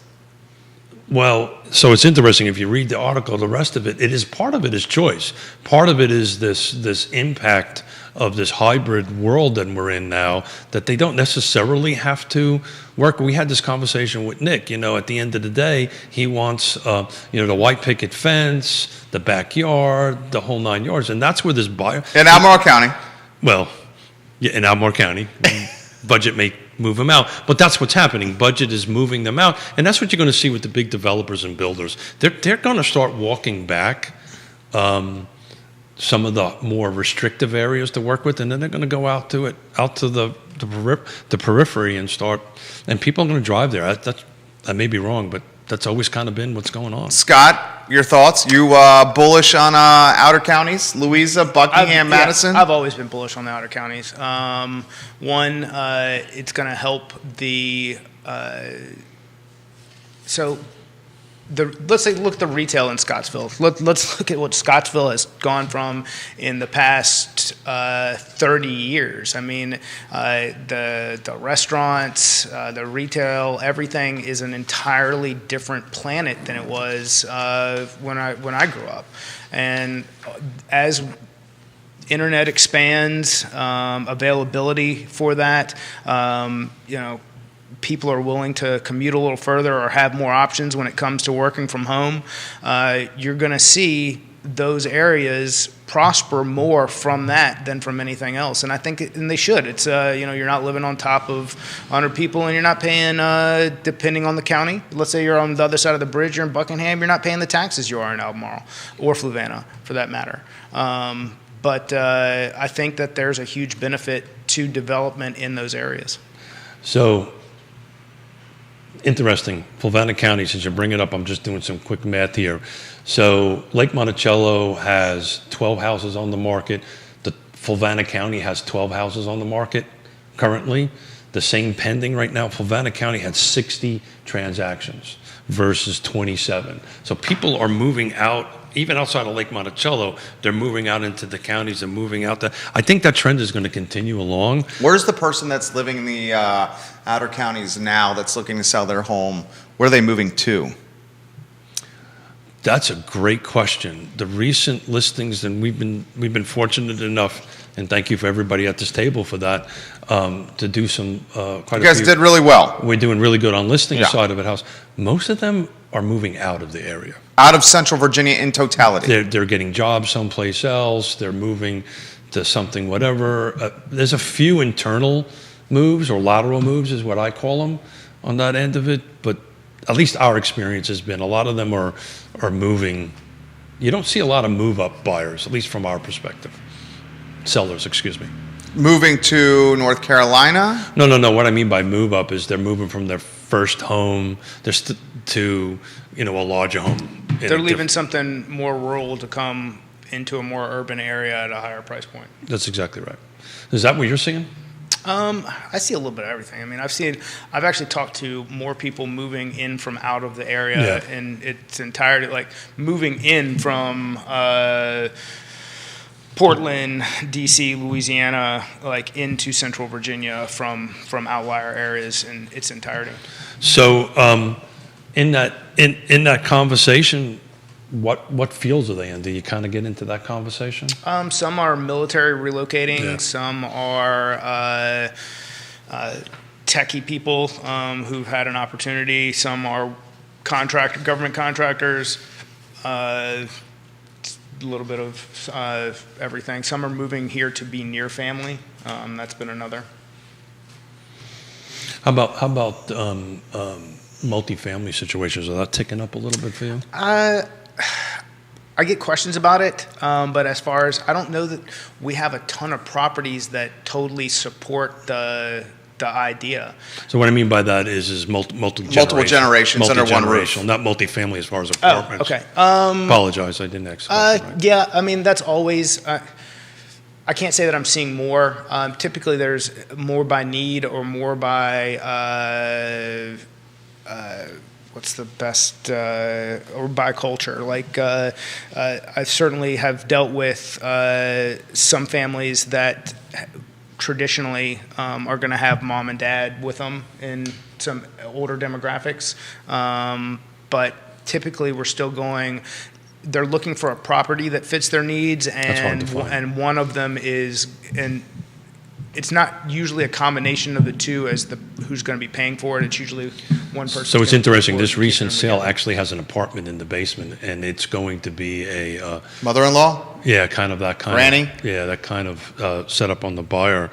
Well, so it's interesting. If you read the article, the rest of it is part of it is choice. Part of it is this impact of this hybrid world that we're in now, that they don't necessarily have to work. We had this conversation with Nick. At the end of the day, he wants the white picket fence, the backyard, the whole 9 yards, and that's where this buyer in Albemarle County. Well, yeah, in Albemarle County, budget may move them out, but that's what's happening. Budget is moving them out, and that's what you're going to see with the big developers and builders. They're going to start walking back some of the more restrictive areas to work with, and then they're going to go out to the periphery and start. And people are going to drive there. I may be wrong, but that's always kind of been what's going on. Scott, your thoughts? You bullish on outer counties? Louisa, Buckingham, Madison? I've always been bullish on the outer counties. One, it's going to help the. Let's look at the retail in Scottsville. Let's look at what Scottsville has gone from in the past 30 years. I mean, the restaurants, the retail, everything is an entirely different planet than it was when I grew up. And as internet expands, availability for that, people are willing to commute a little further or have more options when it comes to working from home, you're going to see those areas prosper more from that than from anything else. And I think, and they should. It's, you're not living on top of 100 people, and you're not paying, depending on the county. Let's say you're on the other side of the bridge, you're in Buckingham, you're not paying the taxes you are in Albemarle or Fluvanna, for that matter. But I think that there's a huge benefit to development in those areas. So, interesting. Fluvanna County, since you bring it up, I'm just doing some quick math here. So Lake Monticello has 12 houses on the market. The Fluvanna County has 12 houses on the market currently. The same pending right now. Fluvanna County had 60 transactions versus 27. So people are moving out, even outside of Lake Monticello, they're moving out into the counties and moving out there. I think that trend is going to continue along. Where's the person that's living in the outer counties now that's looking to sell their home? Where are they moving to? That's a great question. The recent listings, and we've been fortunate enough, and thank you for everybody at this table for that, to do some quite. You guys did really well. We're doing really good on listing side of it. House. Most of them are moving out of the area. Out of Central Virginia in totality. They're getting jobs someplace else. They're moving to something whatever. There's a few internal moves or lateral moves is what I call them on that end of it, but at least our experience has been a lot of them are moving. You don't see a lot of move up buyers, at least from our perspective. Sellers, excuse me. Moving to North Carolina? No. What I mean by move up is they're moving from their first home to a larger home. They're leaving something more rural to come into a more urban area at a higher price point. That's exactly right. Is that what you're seeing? I see a little bit of everything. I mean, I've actually talked to more people moving in from out of the area, and it's entirely like moving in from Portland, DC, Louisiana, like into Central Virginia from outlier areas in its entirety. So, in that conversation, what fields are they in? Do you kind of get into that conversation? Some are military relocating. Yeah. Some are techie people who've had an opportunity. Some are government contractors. A little bit of everything. Some are moving here to be near family. That's been another. How about multifamily situations? Are that ticking up a little bit for you? I get questions about it, but as far as, I don't know that we have a ton of properties that totally support the idea. So what I mean by that is multiple generations under one roof. Not multifamily as far as apartments. Oh, okay. Apologize, I didn't ask. Right. Yeah, I mean, that's always, I can't say that I'm seeing more. Typically there's more by need or more by, what's the best, or by culture. Like, I certainly have dealt with some families that traditionally are going to have mom and dad with them in some older demographics. But typically we're still they're looking for a property that fits their needs, and one of them is, and it's not usually a combination of the two as who's going to be paying for it. It's usually one person. So it's interesting. This recent sale actually has an apartment in the basement, and it's going to be a mother-in-law. Yeah, kind of that kind. Granny. That kind of setup on the buyer.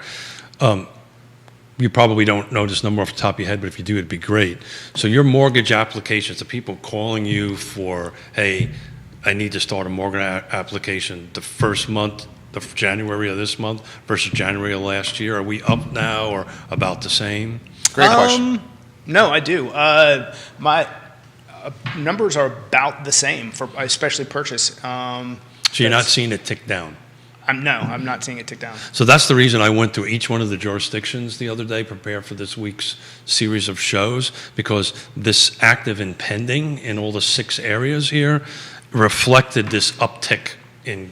You probably don't know this number off the top of your head, but if you do, it'd be great. So your mortgage applications, the people calling you for, hey, I need to start a mortgage application the first month of January of this month versus January of last year. Are we up now or about the same? Great question. No, I do. My numbers are about the same for especially purchase. So you're not seeing it tick down? I'm not seeing it tick down. So that's the reason I went through each one of the jurisdictions the other day, prepare for this week's series of shows, because this active and pending in all the 6 areas here reflected this uptick in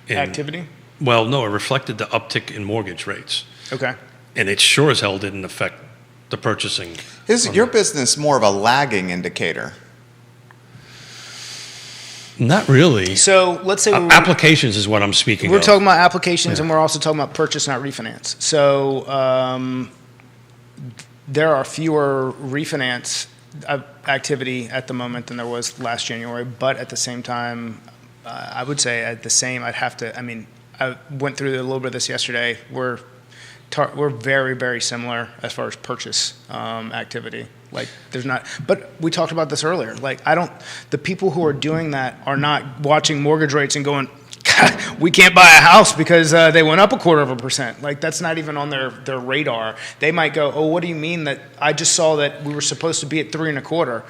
activity? Well, no, it reflected the uptick in mortgage rates. Okay. And it sure as hell didn't affect the purchasing. Is your business more of a lagging indicator? Not really. So let's say Applications is what I'm speaking we're of. talking about applications, and we're also talking about purchase, not refinance. So there are fewer refinance activity at the moment than there was last January, but at the same time, I would say I'd have to. I mean, I went through a little bit of this yesterday. We're very, very similar as far as purchase activity. Like, there's not, but we talked about this earlier. Like, the people who are doing that are not watching mortgage rates and going, God, we can't buy a house because they went up 0.25%. Like, that's not even on their radar. They might go, oh, what do you mean that I just saw that we were supposed to be at 3.25?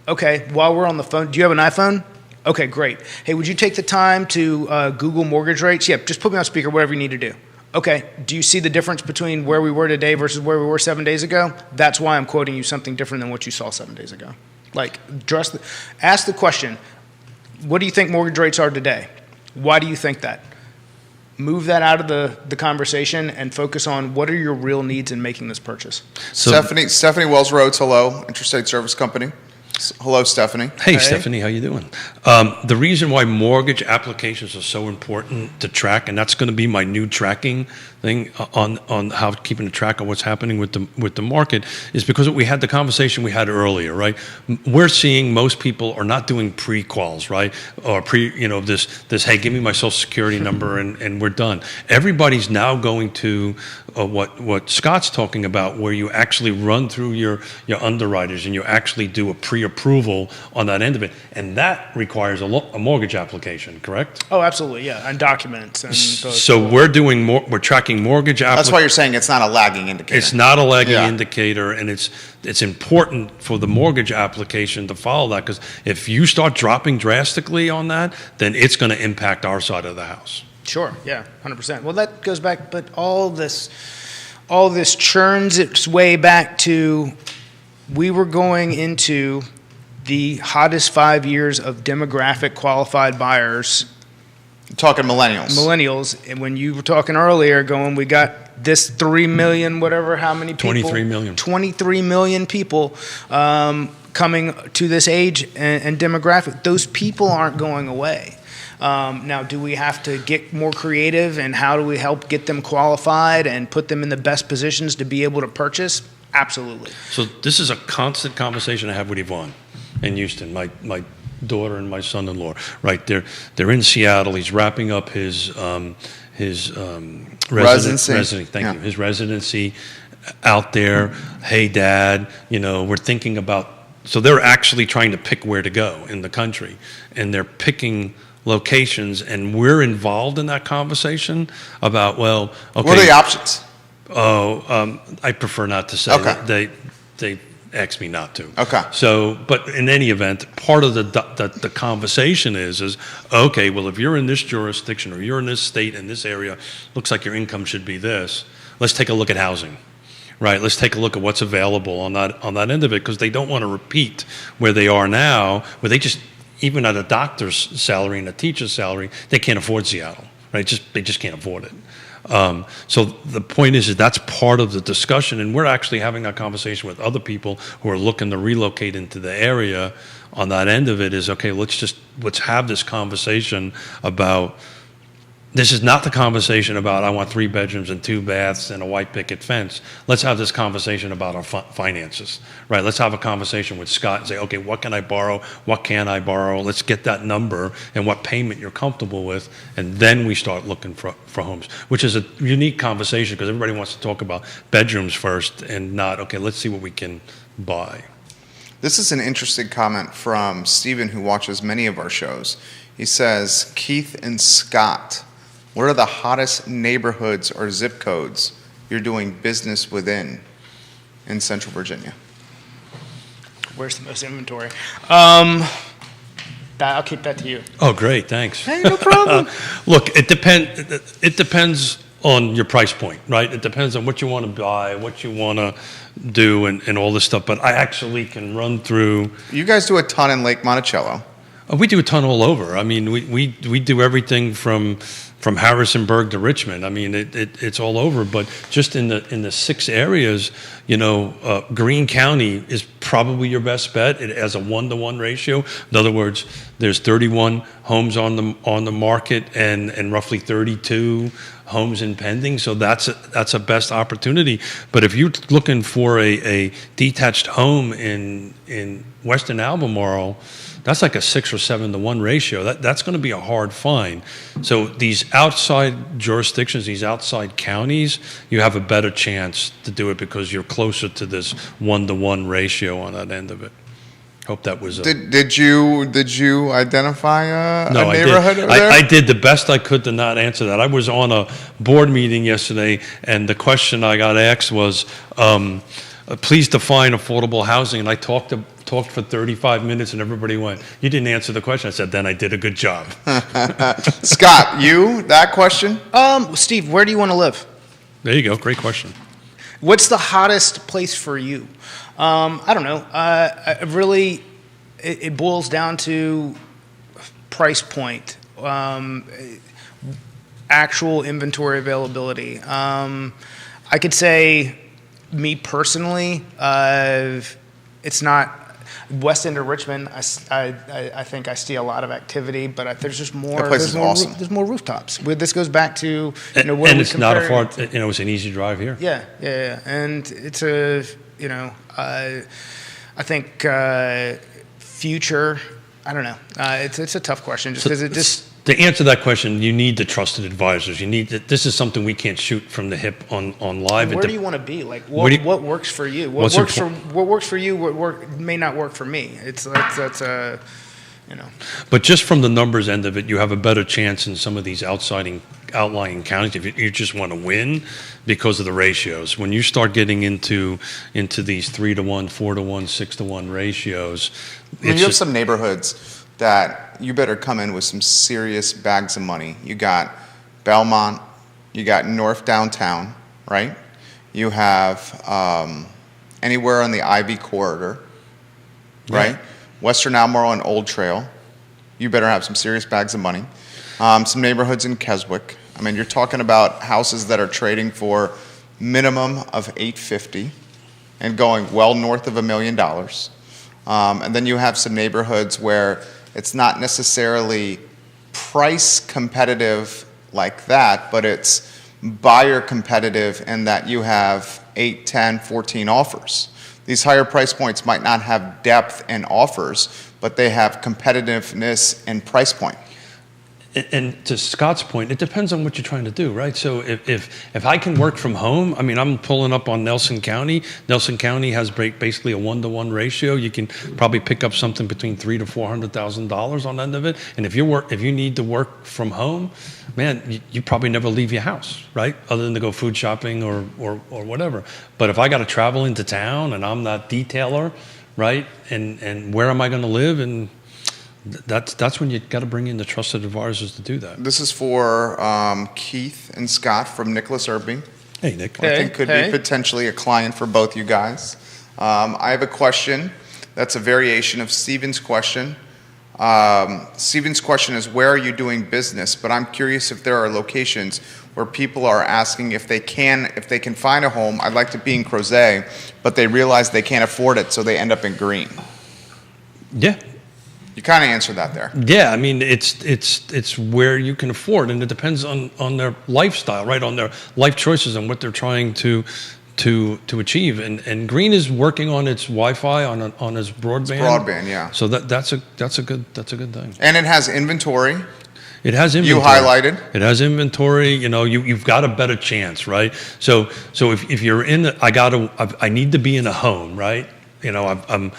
Okay, while we're on the phone, do you have an iPhone? Okay, great. Hey, would you take the time to Google mortgage rates? Yeah, just put me on speaker, whatever you need to do. Okay, do you see the difference between where we were today versus where we were 7 days ago? That's why I'm quoting you something different than what you saw 7 days ago. Like, ask the question, what do you think mortgage rates are today? Why do you think that? Move that out of the conversation and focus on what are your real needs in making this purchase. So, Stephanie Wells Rhodes, hello, Interstate Service Company. Hello, Stephanie. Hey, Stephanie, how you doing? The reason why mortgage applications are so important to track, and that's going to be my new tracking thing on how keeping a track of what's happening with the market, is because we had the conversation we had earlier, right? We're seeing most people are not doing pre-quals, right? Or this hey, give me my social security number and we're done. Everybody's now going to what Scott's talking about, where you actually run through your underwriters and you actually do a pre-approval on that end of it, and that requires a mortgage application, correct? Oh, absolutely, yeah, and documents. And so we're tracking mortgage applications. That's why you're saying it's not a lagging indicator. It's not a lagging indicator, and it's important for the mortgage application to follow that, because if you start dropping drastically on that, then it's going to impact our side of the house. Sure, yeah, 100%. Well, that goes back, but all this churns its way back to, we were going into the hottest 5 years of demographic qualified buyers. You're talking millennials. Millennials, and when you were talking earlier, we got this 3 million, whatever, how many people? 23 million. 23 million people coming to this age and demographic. Those people aren't going away. Now, do we have to get more creative, and how do we help get them qualified and put them in the best positions to be able to purchase? Absolutely. So this is a constant conversation I have with Yvonne in Houston, my daughter and my son-in-law. Right, they're in Seattle. He's wrapping up his residency. Thank you. His residency out there. Hey, Dad, we're thinking about. So they're actually trying to pick where to go in the country, and they're picking locations, and we're involved in that conversation about, well, okay. What are the options? I prefer not to say. Okay. They asked me not to. Okay. So, but in any event, part of the conversation is okay, well, if you're in this jurisdiction or you're in this state in this area, looks like your income should be this. Let's take a look at housing. Right, let's take a look at what's available on that end of it, because they don't want to repeat where they are now, where they just, even at a doctor's salary and a teacher's salary, they can't afford Seattle, right? They just can't afford it. So the point is that's part of the discussion, and we're actually having that conversation with other people who are looking to relocate into the area. On that end of it is, okay, let's have this conversation about. This is not the conversation about I want 3 bedrooms and 2 baths and a white picket fence. Let's have this conversation about our finances, right? Let's have a conversation with Scott and say, okay, what can I borrow? What can I borrow? Let's get that number and what payment you're comfortable with, and then we start looking for homes, which is a unique conversation because everybody wants to talk about bedrooms first and not, okay, let's see what we can buy. This is an interesting comment from Stephen, who watches many of our shows. He says, Keith and Scott, what are the hottest neighborhoods or zip codes you're doing business within in Central Virginia? Where's the most inventory? I'll keep that to you. Oh, great, thanks. Hey, no problem. Look, it depends on your price point, right? It depends on what you want to buy, what you want to do, and all this stuff. But I actually can run through. You guys do a ton in Lake Monticello. We do a ton all over. I mean, we do everything from Harrisonburg to Richmond. I mean, it's all over. But just in the 6 areas, Greene County is probably your best bet. It has a 1-to-1 ratio. In other words, there's 31 homes on the market and roughly 32 homes in pending. So that's a best opportunity. But if you're looking for a detached home in Western Albemarle, that's like a 6 or 7-to-1 ratio. That's going to be a hard find. So these outside jurisdictions, these outside counties, you have a better chance to do it because you're closer to this 1-to-1 ratio on that end of it. Hope that was. Did you identify a neighborhood over there? I did the best I could to not answer that. I was on a board meeting yesterday, and the question I got asked was, please define affordable housing. And I talked for 35 minutes, and everybody went, "You didn't answer the question." I said, "Then I did a good job." Scott, that question? Steve, where do you want to live? There you go. Great question. What's the hottest place for you? I don't know. It boils down to price point, actual inventory availability. I could say, me personally, it's not West End or Richmond. I think I see a lot of activity, but there's just more. That place is awesome. There's more rooftops. This goes back to and it's not a far. It's an easy drive here. Yeah, and it's I think future. I don't know. It's a tough question just because it just. To answer that question, you need the trusted advisors. You need this is something we can't shoot from the hip on live. Where do you want to be? Like what works for you? What works for you? May not work for me. That's a. But just from the numbers end of it, you have a better chance in some of these outlying counties if you just want to win because of the ratios. When you start getting into these 3-to-1, 4-to-1, 6-to-1 ratios, you have some neighborhoods that you better come in with some serious bags of money. You got Belmont, you got North Downtown, right? You have anywhere on the Ivy corridor, right? Yeah. Western Albemarle and Old Trail. You better have some serious bags of money. Some neighborhoods in Keswick. I mean, you're talking about houses that are trading for minimum of $850 and going well north of $1 million. And then you have some neighborhoods where it's not necessarily price competitive like that, but it's buyer competitive in that you have 8, 10, 14 offers. These higher price points might not have depth in offers, but they have competitiveness in price point. And to Scott's point, it depends on what you're trying to do, right? So if I can work from home, I mean, I'm pulling up on Nelson County. Nelson County has basically a 1-to-1 ratio. You can probably pick up something between $300,000 to $400,000 on the end of it. And if you need to work from home, man, you probably never leave your house, right? Other than to go food shopping or whatever. But if I got to travel into town and I'm that detailer, right? And where am I going to live? And that's when you got to bring in the trusted advisors to do that. This is for Keith and Scott from Nicholas Irby. Hey, Nick. I think could be potentially a client for both you guys. I have a question that's a variation of Stephen's question. Stephen's question is, where are you doing business? But I'm curious if there are locations where people are asking if they can find a home. I'd like to be in Crozet, but they realize they can't afford it, so they end up in Greene. Yeah. You kind of answered that there. Yeah, I mean, it's where you can afford, and it depends on their lifestyle, right? On their life choices and what they're trying to achieve. And Greene is working on its Wi-Fi on its broadband. It's broadband, yeah. So that's a good thing. And it has inventory. It has inventory. You highlighted. It has inventory. You've got a better chance, right? So if you're I need to be in a home, right? I'm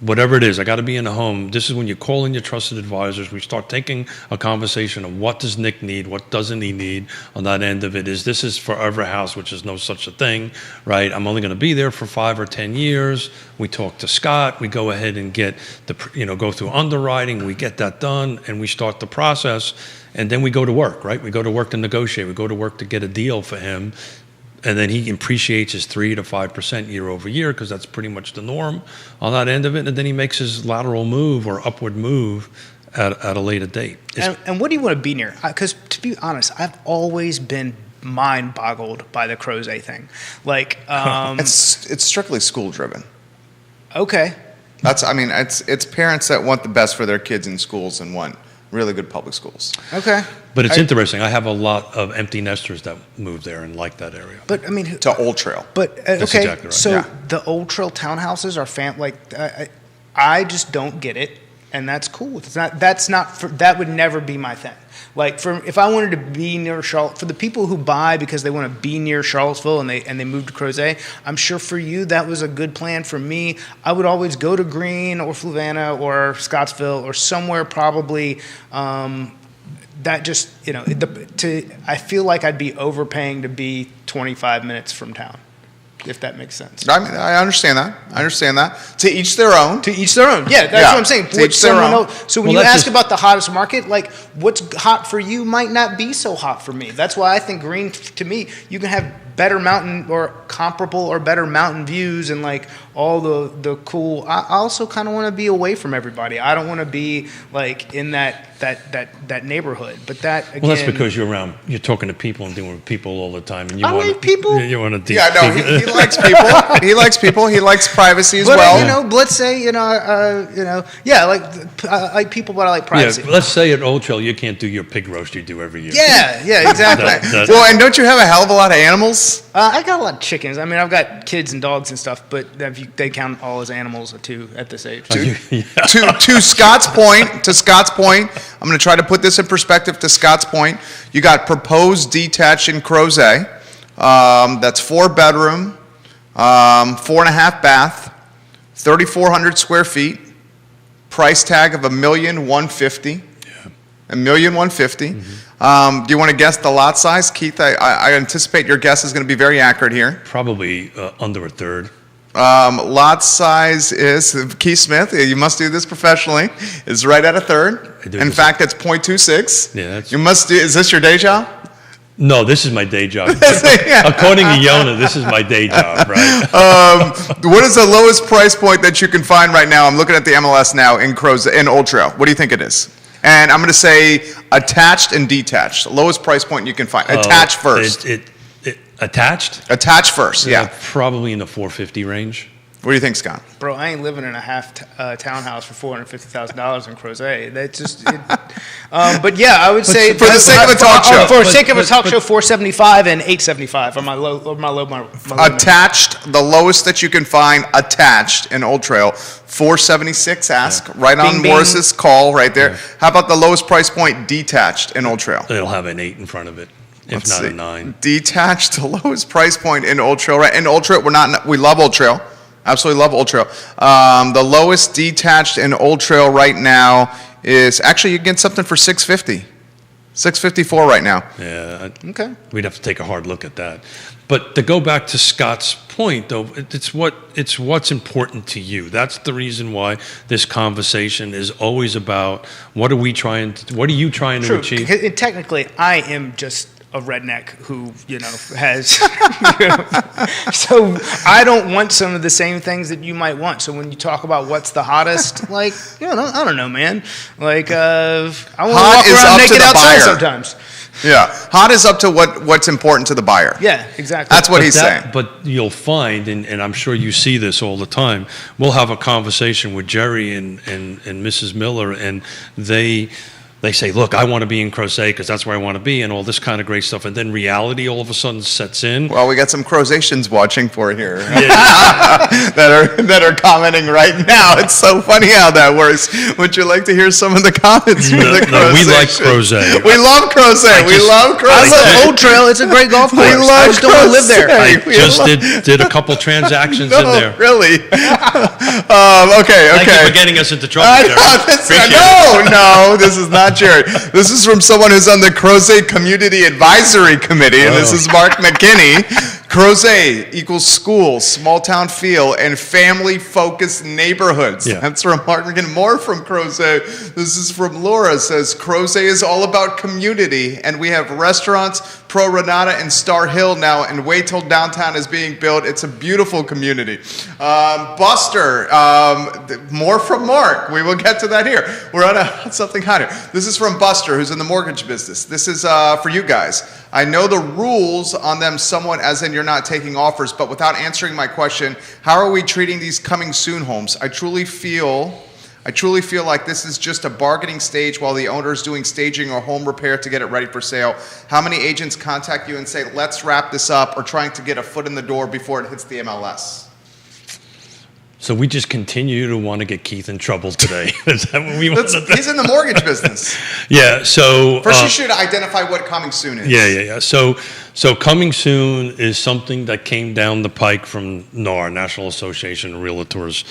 whatever it is, I got to be in a home. This is when you call in your trusted advisors. We start taking a conversation of what does Nick need, what doesn't he need on that end of it. This is forever house, which is no such a thing, right? I'm only going to be there for 5 or 10 years. We talk to Scott. We go ahead and get go through underwriting. We get that done, and we start the process. And then we go to work, right? We go to work to negotiate. We go to work to get a deal for him. and then he appreciates his 3 to 5% year over year because that's pretty much the norm on that end of it. And then he makes his lateral move or upward move at a later date. And what do you want to be near? Because to be honest, I've always been mind boggled by the Crozet thing. Like, It's strictly school driven. okay. It's parents that want the best for their kids in schools and want really good public schools. Okay. But it's interesting. I have a lot of empty nesters that move there and like that area. But I mean, To Old Trail. but That's okay. exactly right. So Yeah. the Old Trail townhouses are I just don't get it, and that's cool. That would never be my thing. Like if I wanted to be near Charlotte, for the people who buy because they want to be near Charlottesville and they move to Crozet, I'm sure for you that was a good plan. For me, I would always go to Greene or Fluvanna or Scottsville or somewhere probably that just I feel like I'd be overpaying to be 25 minutes from town, if that makes sense. I understand that. To each their own. To each their own. Yeah, that's what I'm saying. To each their own. So when you ask about the hottest market, like what's hot for you might not be so hot for me. That's why I think Greene, to me, you can have better mountain or comparable or better mountain views and like all the cool. I also kind of want to be away from everybody. I don't want to be like in that neighborhood. But that again, Well, that's because you're talking to people and dealing with people all the time, and you I want like people. You want to deal. Yeah, no, he likes people. He likes people. He likes privacy as But well. let's say I like people, but I like privacy. Yeah, let's say at Old Trail you can't do your pig roast you do every year. Yeah, exactly. Well, and don't you have a hell of a lot of animals? I got a lot of chickens. I mean, I've got kids and dogs and stuff, but they count all as animals too at this age. To Scott's point, I'm going to try to put this in perspective. To Scott's point, you got proposed detached in Crozet. That's 4-bedroom, 4.5 bath, 3,400 square feet. Price tag of $1,150,000. Yeah. $1,150,000. Do you want to guess the lot size, Keith? I anticipate your guess is going to be very accurate here. Probably under a third. Lot size is, Keith Smith, you must do this professionally, is right at a third. In fact, it's 0.26. Yeah, that's- You must do, is this your day job? No, this is my day job. According to Yona, this is my day job, right? What is the lowest price point that you can find right now? I'm looking at the MLS now in Old Trail. What do you think it is? And I'm going to say attached and detached. Lowest price point you can find. Attached first. Attached? Attached first, yeah. Probably in the 450 range. What do you think, Scott? Bro, I ain't living in a half townhouse for $450,000 in Crozet. That's just. But yeah, I would say for the sake of a talk show. For the sake of a talk show, 475 and 875 are my low. Attached, the lowest that you can find attached in Old Trail, 476. Ask right on Bing, bing. Morris's call right there. How about the lowest price point detached in Old Trail? It'll have an 8 in front of it, if Let's not see. a 9. Detached, the lowest price point in Old Trail. Right in Old Trail, we love Old Trail. Absolutely love Old Trail. The lowest detached in Old Trail right now is actually you can get something for $650, $654 right now. Yeah. Okay. We'd have to take a hard look at that. But to go back to Scott's point, though, it's what's important to you. That's the reason why this conversation is always about what are you trying to achieve? And technically, I am just a redneck who, has, so I don't want some of the same things that you might want. So when you talk about what's the hottest, like, I don't know, man. Like, I want to walk around naked outside sometimes. Yeah, hot is up to what's important to the buyer. Yeah, exactly. That's what he's saying. But you'll find, and I'm sure you see this all the time, we'll have a conversation with Jerry and Mrs. Miller, and they say, look, I want to be in Crozet because that's where I want to be, and all this kind of great stuff. And then reality all of a sudden sets in. Well, we got some Crozetians watching for here that are commenting right now. It's so funny how that works. Would you like to hear some of the comments from the Crozetians? We like Crozet. We love Crozet. We love Crozet. I love Old Trail. It's a great golf course. We love I just don't want to live there. I just did a couple transactions in there. Really? Okay. Thank you for getting us into trouble, Jerry. No, this is not Jared. This is from someone who's on the Crozet Community Advisory Committee, and this is Mark McKinney. Crozet equals school, small town feel, and family-focused neighborhoods. Yeah. That's from Mark. We're getting more from Crozet. This is from Laura. Says, Crozet is all about community, and we have restaurants, Pro Renata and Star Hill now, and wait till downtown is being built. It's a beautiful community. Buster, more from Mark. We will get to that here. We're on something hot here. This is from Buster, who's in the mortgage business. This is for you guys. I know the rules on them somewhat, as in you're not taking offers, but without answering my question, how are we treating these coming soon homes? I truly feel like this is just a bargaining stage while the owner is doing staging or home repair to get it ready for sale. How many agents contact you and say, let's wrap this up, or trying to get a foot in the door before it hits the MLS? So we just continue to want to get Keith in trouble today. Is that what we want to do? He's in the mortgage business. Yeah, so... First, you should identify what coming soon is. Yeah. So coming soon is something that came down the pike from NAR, National Association of Realtors.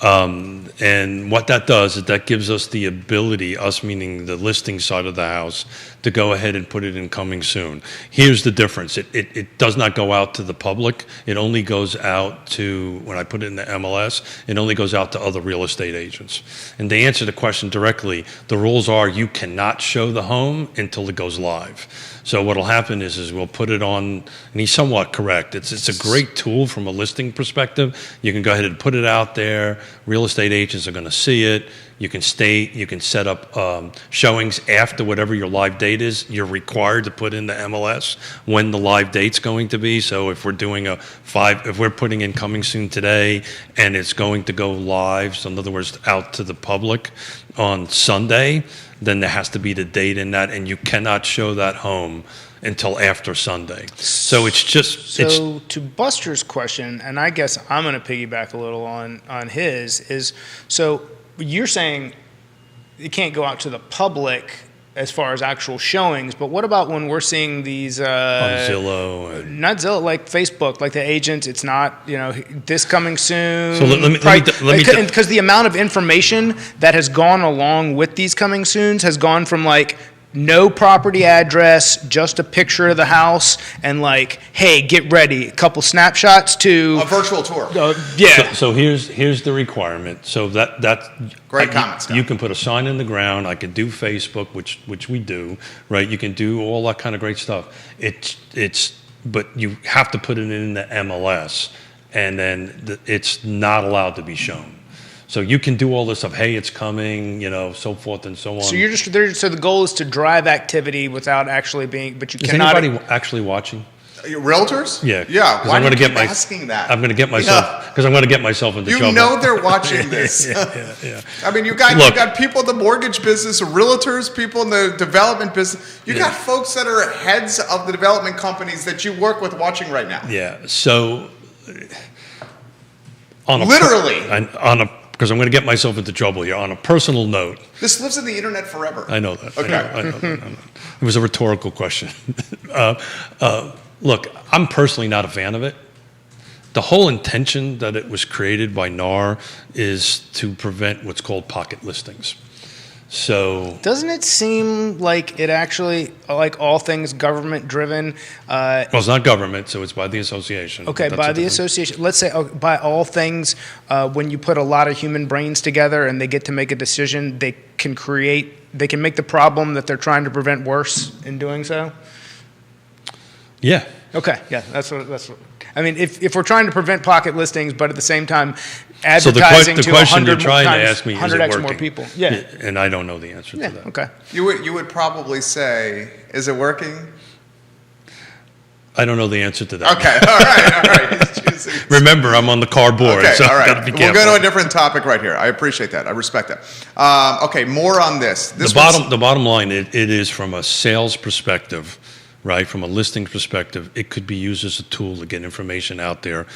And what that does is that gives us the ability, us meaning the listing side of the house, to go ahead and put it in coming soon. Here's the difference. It does not go out to the public. It only goes out to, when I put it in the MLS, it only goes out to other real estate agents. And to answer the question directly, the rules are you cannot show the home until it goes live. So what'll happen is we'll put it on, and he's somewhat correct. It's a great tool from a listing perspective. You can go ahead and put it out there. Real estate agents are going to see it. You can set up showings after whatever your live date is. You're required to put in the MLS when the live date's going to be. So if we're doing if we're putting in coming soon today and it's going to go live, so in other words, out to the public on Sunday, then there has to be the date in that, and you cannot show that home until after Sunday. So it's just... So to Buster's question, and I guess I'm going to piggyback a little on his, is so you're saying it can't go out to the public as far as actual showings, but what about when we're seeing these... on Zillow. Not Zillow, like Facebook, like the agents, it's not, this coming soon. So let me because the amount of information that has gone along with these coming soons has gone from like no property address, just a picture of the house, and like, hey, get ready, a couple snapshots to a virtual tour. Yeah. So here's the requirement. So that's great comments. You can put a sign in the ground. I could do Facebook, which we do, right? You can do all that kind of great stuff. But you have to put it in the MLS, and then it's not allowed to be shown. So you can do all this stuff. Hey, it's coming, so forth and so on. So you're just there. So the goal is to drive activity without actually being. But you cannot. Is anybody actually watching? Realtors? Yeah. Yeah. Why I'm do you keep asking that? I'm going to get myself because I'm going to get myself into trouble. You know they're watching this. Yeah. I mean, you got people in the mortgage business, realtors, people in the development business. You got folks that are heads of the development companies that you work with watching right now. Yeah. So because I'm going to get myself into trouble here. On a personal note. This lives in the internet forever. I know that. Okay. I know that. It was a rhetorical question. Look, I'm personally not a fan of it. The whole intention that it was created by NAR is to prevent what's called pocket listings. So doesn't it seem like it actually, like all things government driven? Well, it's not government, so it's by the association. Okay, by the association. Let's say by all things, when you put a lot of human brains together and they get to make a decision, they can make the problem that they're trying to prevent worse in doing so. Yeah. Okay. Yeah. That's what. I mean, if we're trying to prevent pocket listings, but at the same time advertising so the question you're 100 trying to times, ask me is 100x it more working? people. Yeah. And I don't know the answer to that. Okay. You would probably say, is it working? I don't know the answer to that. Okay. All right. Remember, I'm on the car board, okay, so all right. I've got to be careful. We'll go to a different topic right here. I appreciate that. I respect that. Okay, more on this. The bottom line, it is from a sales perspective, right? From a listings perspective, it could be used as a tool to get information out there.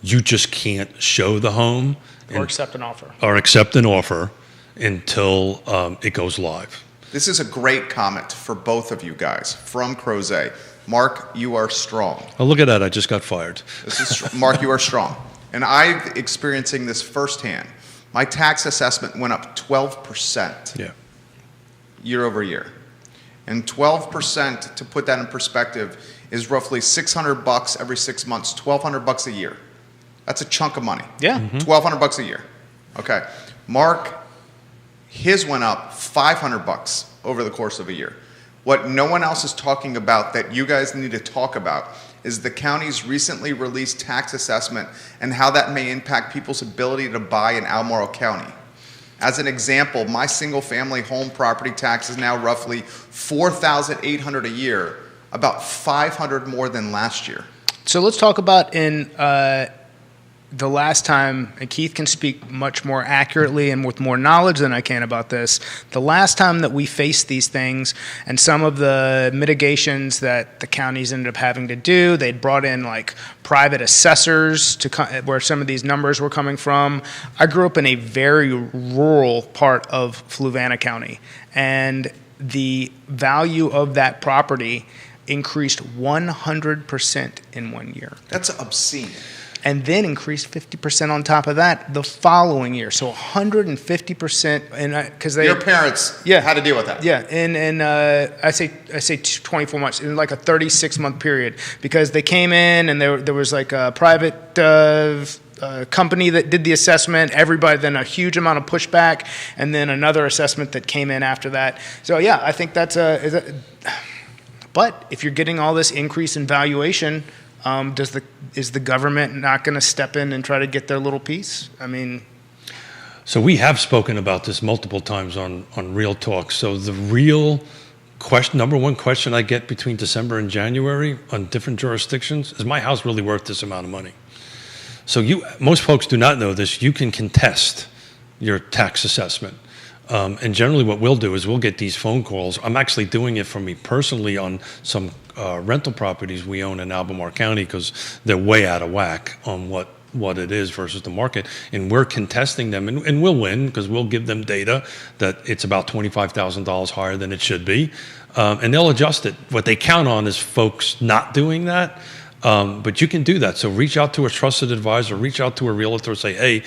You just can't show the home Or accept an offer. Or accept an offer until it goes live. This is a great comment for both of you guys from Crozet. Mark, you are strong. Oh, look at that. I just got fired. Mark, you are strong. And I'm experiencing this firsthand. My tax assessment went up 12% year over year. And 12%, to put that in perspective, is roughly $600 every 6 months, $1,200 a year. That's a chunk of money. Yeah. $1,200 a year. Okay. Mark, his went up $500 over the course of a year. What no one else is talking about that you guys need to talk about is the county's recently released tax assessment and how that may impact people's ability to buy in Albemarle County. As an example, my single-family home property tax is now roughly $4,800 a year, about $500 more than last year. So let's talk about in the last time, and Keith can speak much more accurately and with more knowledge than I can about this, the last time that we faced these things and some of the mitigations that the counties ended up having to do, they'd brought in like private assessors to where some of these numbers were coming from. I grew up in a very rural part of Fluvanna County, and the value of that property increased 100% in 1 year. That's obscene. And then increased 50% on top of that the following year. So 150%. And because your parents had to deal with that. Yeah, and I say 24 months in like a 36-month period, because they came in and there was like a private company that did the assessment. Everybody, then a huge amount of pushback, and then another assessment that came in after that. So yeah, I think that's but if you're getting all this increase in valuation, is the government not going to step in and try to get their little piece? I mean, so we have spoken about this multiple times on Real Talk. So the real question, number one question I get between December and January on different jurisdictions is, my house really worth this amount of money? So most folks do not know this. You can contest your tax assessment. And generally what we'll do is we'll get these phone calls. I'm actually doing it for me personally on some rental properties we own in Albemarle County, because they're way out of whack on what it is versus the market. And we're contesting them, and we'll win because we'll give them data that it's about $25,000 higher than it should be. And they'll adjust it. What they count on is folks not doing that. But you can do that. So reach out to a trusted advisor, reach out to a realtor, say, hey,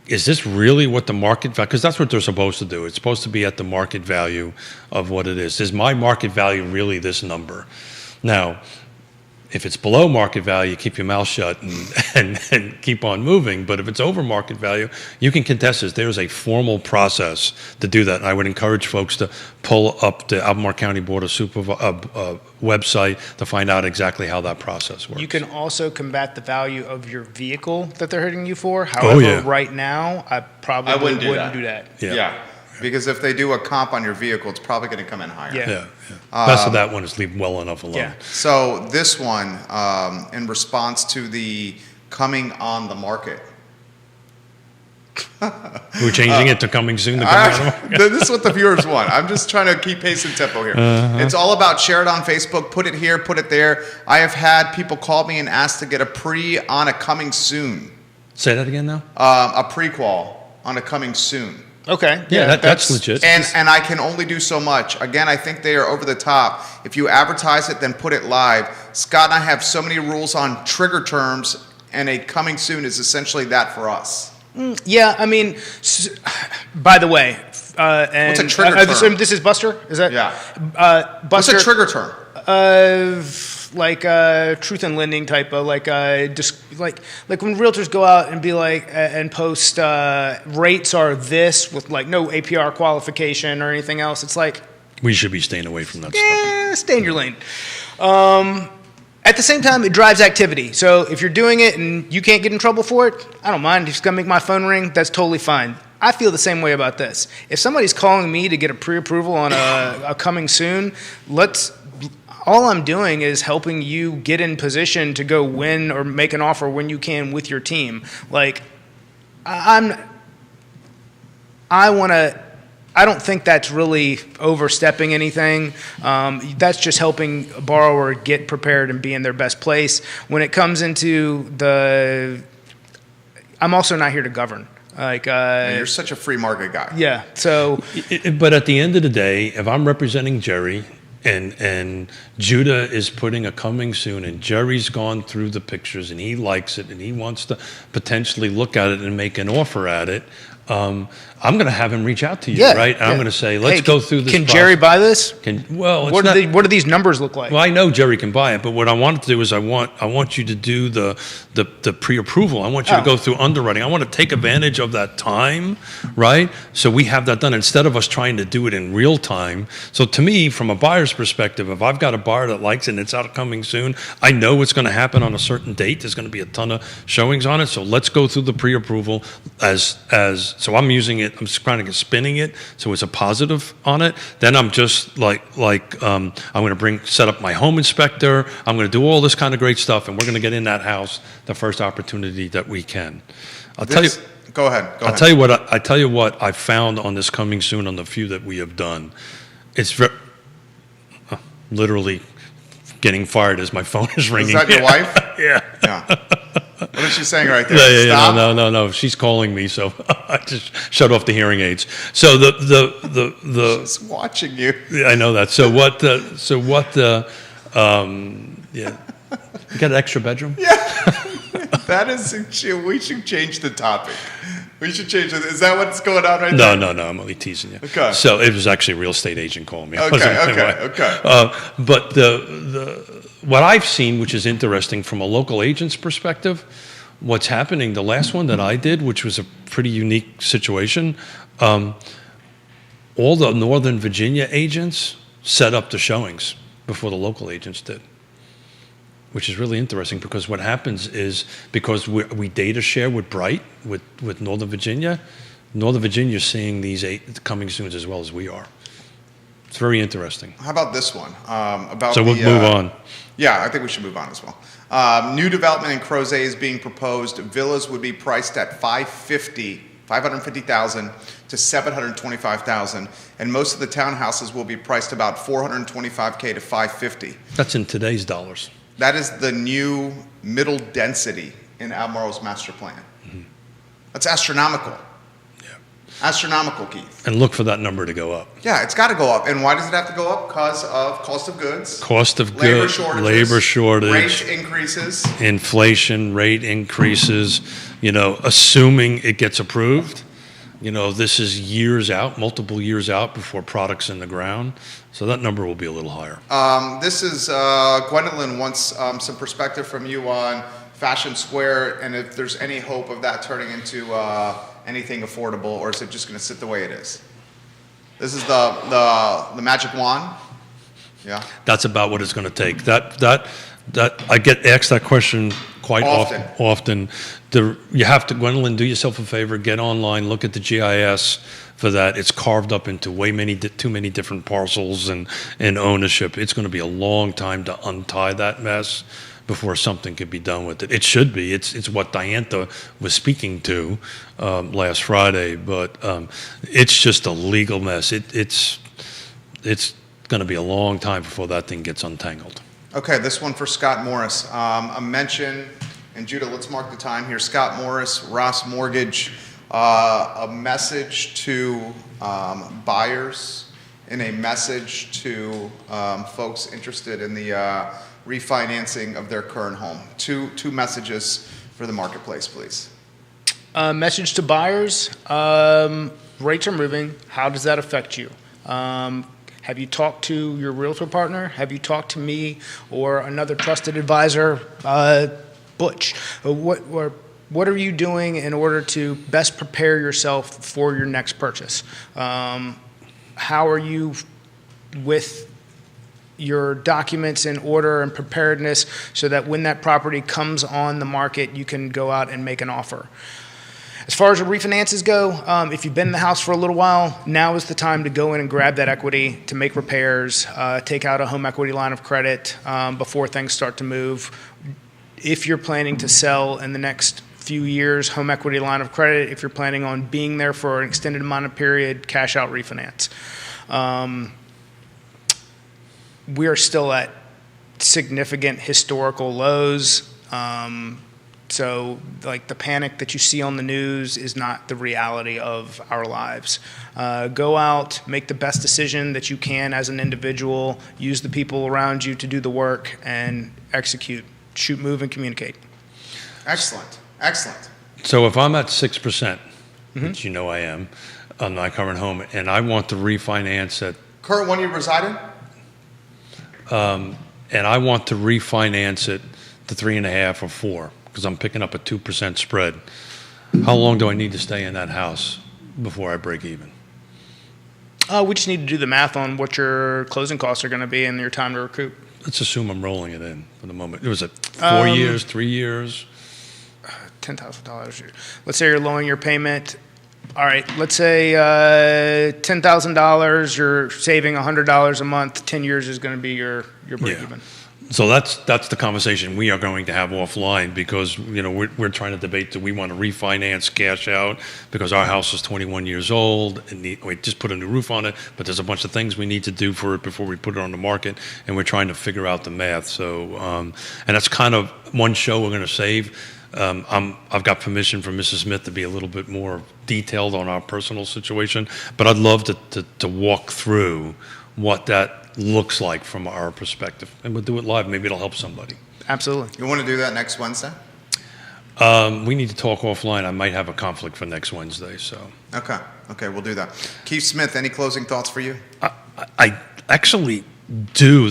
is this really what the market value, because that's what they're supposed to do. It's supposed to be at the market value of what it is. Is my market value really this number? Now, if it's below market value, keep your mouth shut and keep on moving. But if it's over market value, you can contest this. There's a formal process to do that. And I would encourage folks to pull up the Albemarle County Board of Supervisors website to find out exactly how that process works. You can also combat the value of your vehicle that they're hitting you for. However, right now, I probably wouldn't do that. Yeah. Because if they do a comp on your vehicle, it's probably going to come in higher. Yeah. Best of that one is leave well enough alone. Yeah. So this one, in response to the coming on the market. We're changing it to coming soon. This is what the viewers want. I'm just trying to keep pace and tempo here. It's all about share it on Facebook, put it here, put it there. I have had people call me and ask to get a pre on a coming soon. Say that again now? A prequel on a coming soon. Okay. Yeah, that's legit. And I can only do so much. Again, I think they are over the top. If you advertise it, then put it live. Scott and I have so many rules on trigger terms, and a coming soon is essentially that for us. Yeah, I mean, by the way, and what's a trigger term? This is Buster? Is that? Yeah. Buster, what's a trigger term? Like truth in lending type of like when realtors go out and be like and post rates are this with like no APR qualification or anything else. It's like we should be staying away from that stuff. Stay in your lane. At the same time, it drives activity. So if you're doing it and you can't get in trouble for it, I don't mind. If it's gonna make my phone ring, that's totally fine. I feel the same way about this. If somebody's calling me to get a pre-approval on a coming soon, all I'm doing is helping you get in position to go win or make an offer when you can with your team. Like, I don't think that's really overstepping anything. That's just helping a borrower get prepared and be in their best place. When it comes into I'm also not here to govern. Like you're such a free market guy. Yeah. So, but at the end of the day, if I'm representing Jerry, and Judah is putting a coming soon, and Jerry's gone through the pictures and he likes it and he wants to potentially look at it and make an offer at it, I'm going to have him reach out to you, Yeah, right? And I'm yeah. going to say, let's Hey, go through this Can process. Jerry buy this? Well, it's What, not, what do these numbers look like? well, I know Jerry can buy it, but what I want to do is I want you to do the pre-approval. I want you to go through underwriting. I want to take advantage of that time, right? So we have that done instead of us trying to do it in real time. So to me, from a buyer's perspective, if I've got a buyer that likes it and it's out coming soon, I know it's going to happen on a certain date. There's going to be a ton of showings on it. So let's go through the pre-approval so I'm using it. I'm trying to get spinning it so it's a positive on it. Then I'm just I'm going to set up my home inspector. I'm going to do all this kind of great stuff, and we're going to get in that house the first opportunity that we can. Go ahead. Go ahead. Tell you what I found on this coming soon on the few that we have done. It's literally getting fired as my phone is ringing. Is that your wife? Yeah. What is she saying right there? Yeah, Stop. no. She's calling me, so I just shut off the hearing aids. So the She's watching you. I know that. Yeah. You got an extra bedroom? Yeah. That is. We should change the topic. We should change it. Is that what's going on right there? No. I'm only teasing you. Okay. So it was actually a real estate agent calling me. Okay. But what I've seen, which is interesting from a local agent's perspective, what's happening, the last one that I did, which was a pretty unique situation, all the Northern Virginia agents set up the showings before the local agents did, which is really interesting because what happens is because we data share with Bright, with Northern Virginia is seeing these coming soon as well as we are. It's very interesting. How about this one? We'll move on. Yeah, I think we should move on as well. New development in Crozet is being proposed. Villas would be priced at $550,000 to $725,000, and most of the townhouses will be priced about $425K to $550. That's in today's dollars. That is the new middle density in Albemarle's master plan. Mm-hmm. That's astronomical. Astronomical, Keith. And look for that number to go up. Yeah, it's got to go up. And why does it have to go up? Because of cost of goods. Cost of goods, labor shortage, rate increases, inflation, rate increases, assuming it gets approved. This is years out, multiple years out before product's in the ground. So that number will be a little higher. This is Gwendolyn wants some perspective from you on Fashion Square and if there's any hope of that turning into anything affordable, or is it just going to sit the way it is? This is the magic wand. Yeah. That's about what it's going to take. That I get asked that question quite often. You have to, Gwendolyn, do yourself a favor, get online, look at the GIS for that. It's carved up into too many different parcels and ownership. It's going to be a long time to untie that mess before something could be done with it. It should be. It's what Diantha was speaking to last Friday, but it's just a legal mess. It's going to be a long time before that thing gets untangled. Okay, this one for Scott Morris. A mention, and Judah, let's mark the time here. Scott Morris, Ross Mortgage, a message to buyers and a message to folks interested in the refinancing of their current home. Two messages for the marketplace, please. Message to buyers, rates are moving. How does that affect you? Have you talked to your realtor partner? Have you talked to me or another trusted advisor, Butch? What are you doing in order to best prepare yourself for your next purchase? How are you with your documents in order and preparedness so that when that property comes on the market, you can go out and make an offer? As far as your refinances go, if you've been in the house for a little while, now is the time to go in and grab that equity to make repairs, take out a home equity line of credit before things start to move. If you're planning to sell in the next few years, home equity line of credit. If you're planning on being there for an extended amount of period, cash out refinance. We are still at significant historical lows. So like the panic that you see on the news is not the reality of our lives. Go out, make the best decision that you can as an individual, use the people around you to do the work, and execute. Shoot, move, and communicate. Excellent. Excellent. So if I'm at 6%, which you know I am, on my current home, and I want to refinance it. Current one you reside in? And I want to refinance it to 3.5 or 4 because I'm picking up a 2% spread. How long do I need to stay in that house before I break even? We just need to do the math on what your closing costs are going to be and your time to recoup. Let's assume I'm rolling it in for the moment. It was 4 years, 3 years? $10,000. Let's say you're lowering your payment. All right, let's say $10,000. You're saving $100 a month. 10 years is going to be your break even. So that's the conversation we are going to have offline because we're trying to debate, do we want to refinance, cash out because our house is 21 years old and we just put a new roof on it, but there's a bunch of things we need to do for it before we put it on the market, and we're trying to figure out the math. So and that's kind of one show we're going to save. I've got permission from Mrs. Smith to be a little bit more detailed on our personal situation, but I'd love to walk through what that looks like from our perspective, and we'll do it live. Maybe it'll help somebody. Absolutely. You want to do that next Wednesday? We need to talk offline. I might have a conflict for next Wednesday, so. Okay, we'll do that. Keith Smith, any closing thoughts for you? I actually do.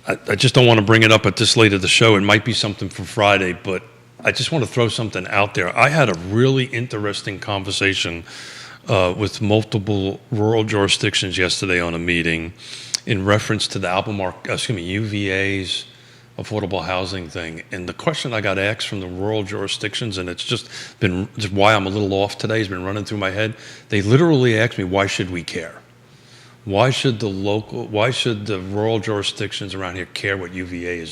I just don't want to bring it up at this late of the show. It might be something for Friday, but I just want to throw something out there. I had a really interesting conversation with multiple rural jurisdictions yesterday on a meeting in reference to the UVA's affordable housing thing. And the question I got asked from the rural jurisdictions, and it's just why I'm a little off today, has been running through my head. They literally asked me, why should we care? Why should the rural jurisdictions around here care what UVA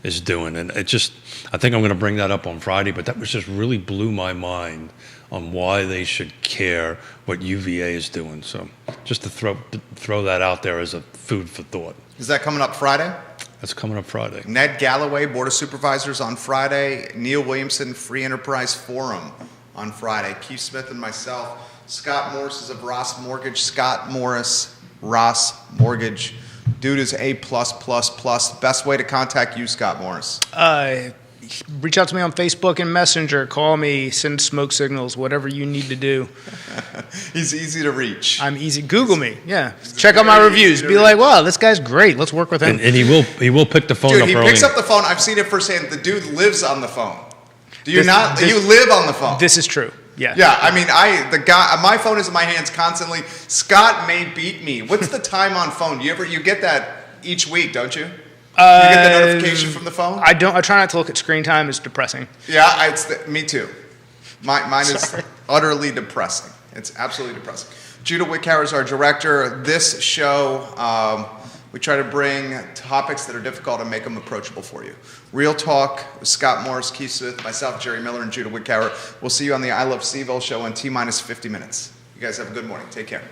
is doing? And I think I'm going to bring that up on Friday, but that just really blew my mind on why they should care what UVA is doing. So just to throw that out there as a food for thought. Is that coming up Friday? That's coming up Friday. Ned Galloway, Board of Supervisors on Friday. Neil Williamson, Free Enterprise Forum on Friday. Keith Smith and myself. Scott Morris is of Ross Mortgage. Scott Morris, Ross Mortgage. Dude is A+++. Best way to contact you, Scott Morris? Reach out to me on Facebook and Messenger. Call me, send smoke signals, whatever you need to do. He's easy to reach. I'm easy. Google me. Yeah. Check out my reviews. Be like, wow, this guy's great. Let's work with him. And he will pick the phone Dude, up he early. picks up the phone. I've seen it firsthand. The dude lives on the phone. Do you not? You live on the phone. This is true. Yeah. Yeah. I mean, my phone is in my hands constantly. Scott may beat me. What's the time on phone? You get that each week, don't you? You get the notification from the phone? I don't. I try not to look at screen time. It's depressing. Yeah, me too. Mine is utterly depressing. It's absolutely depressing. Judah Wickhauer is our director. This show, we try to bring topics that are difficult and make them approachable for you. Real Talk with Scott Morris, Keith Smith, myself, Jerry Miller, and Judah Wickhauer. We'll see you on the I Love Seville show in T-minus 50 minutes. You guys have a good morning. Take care.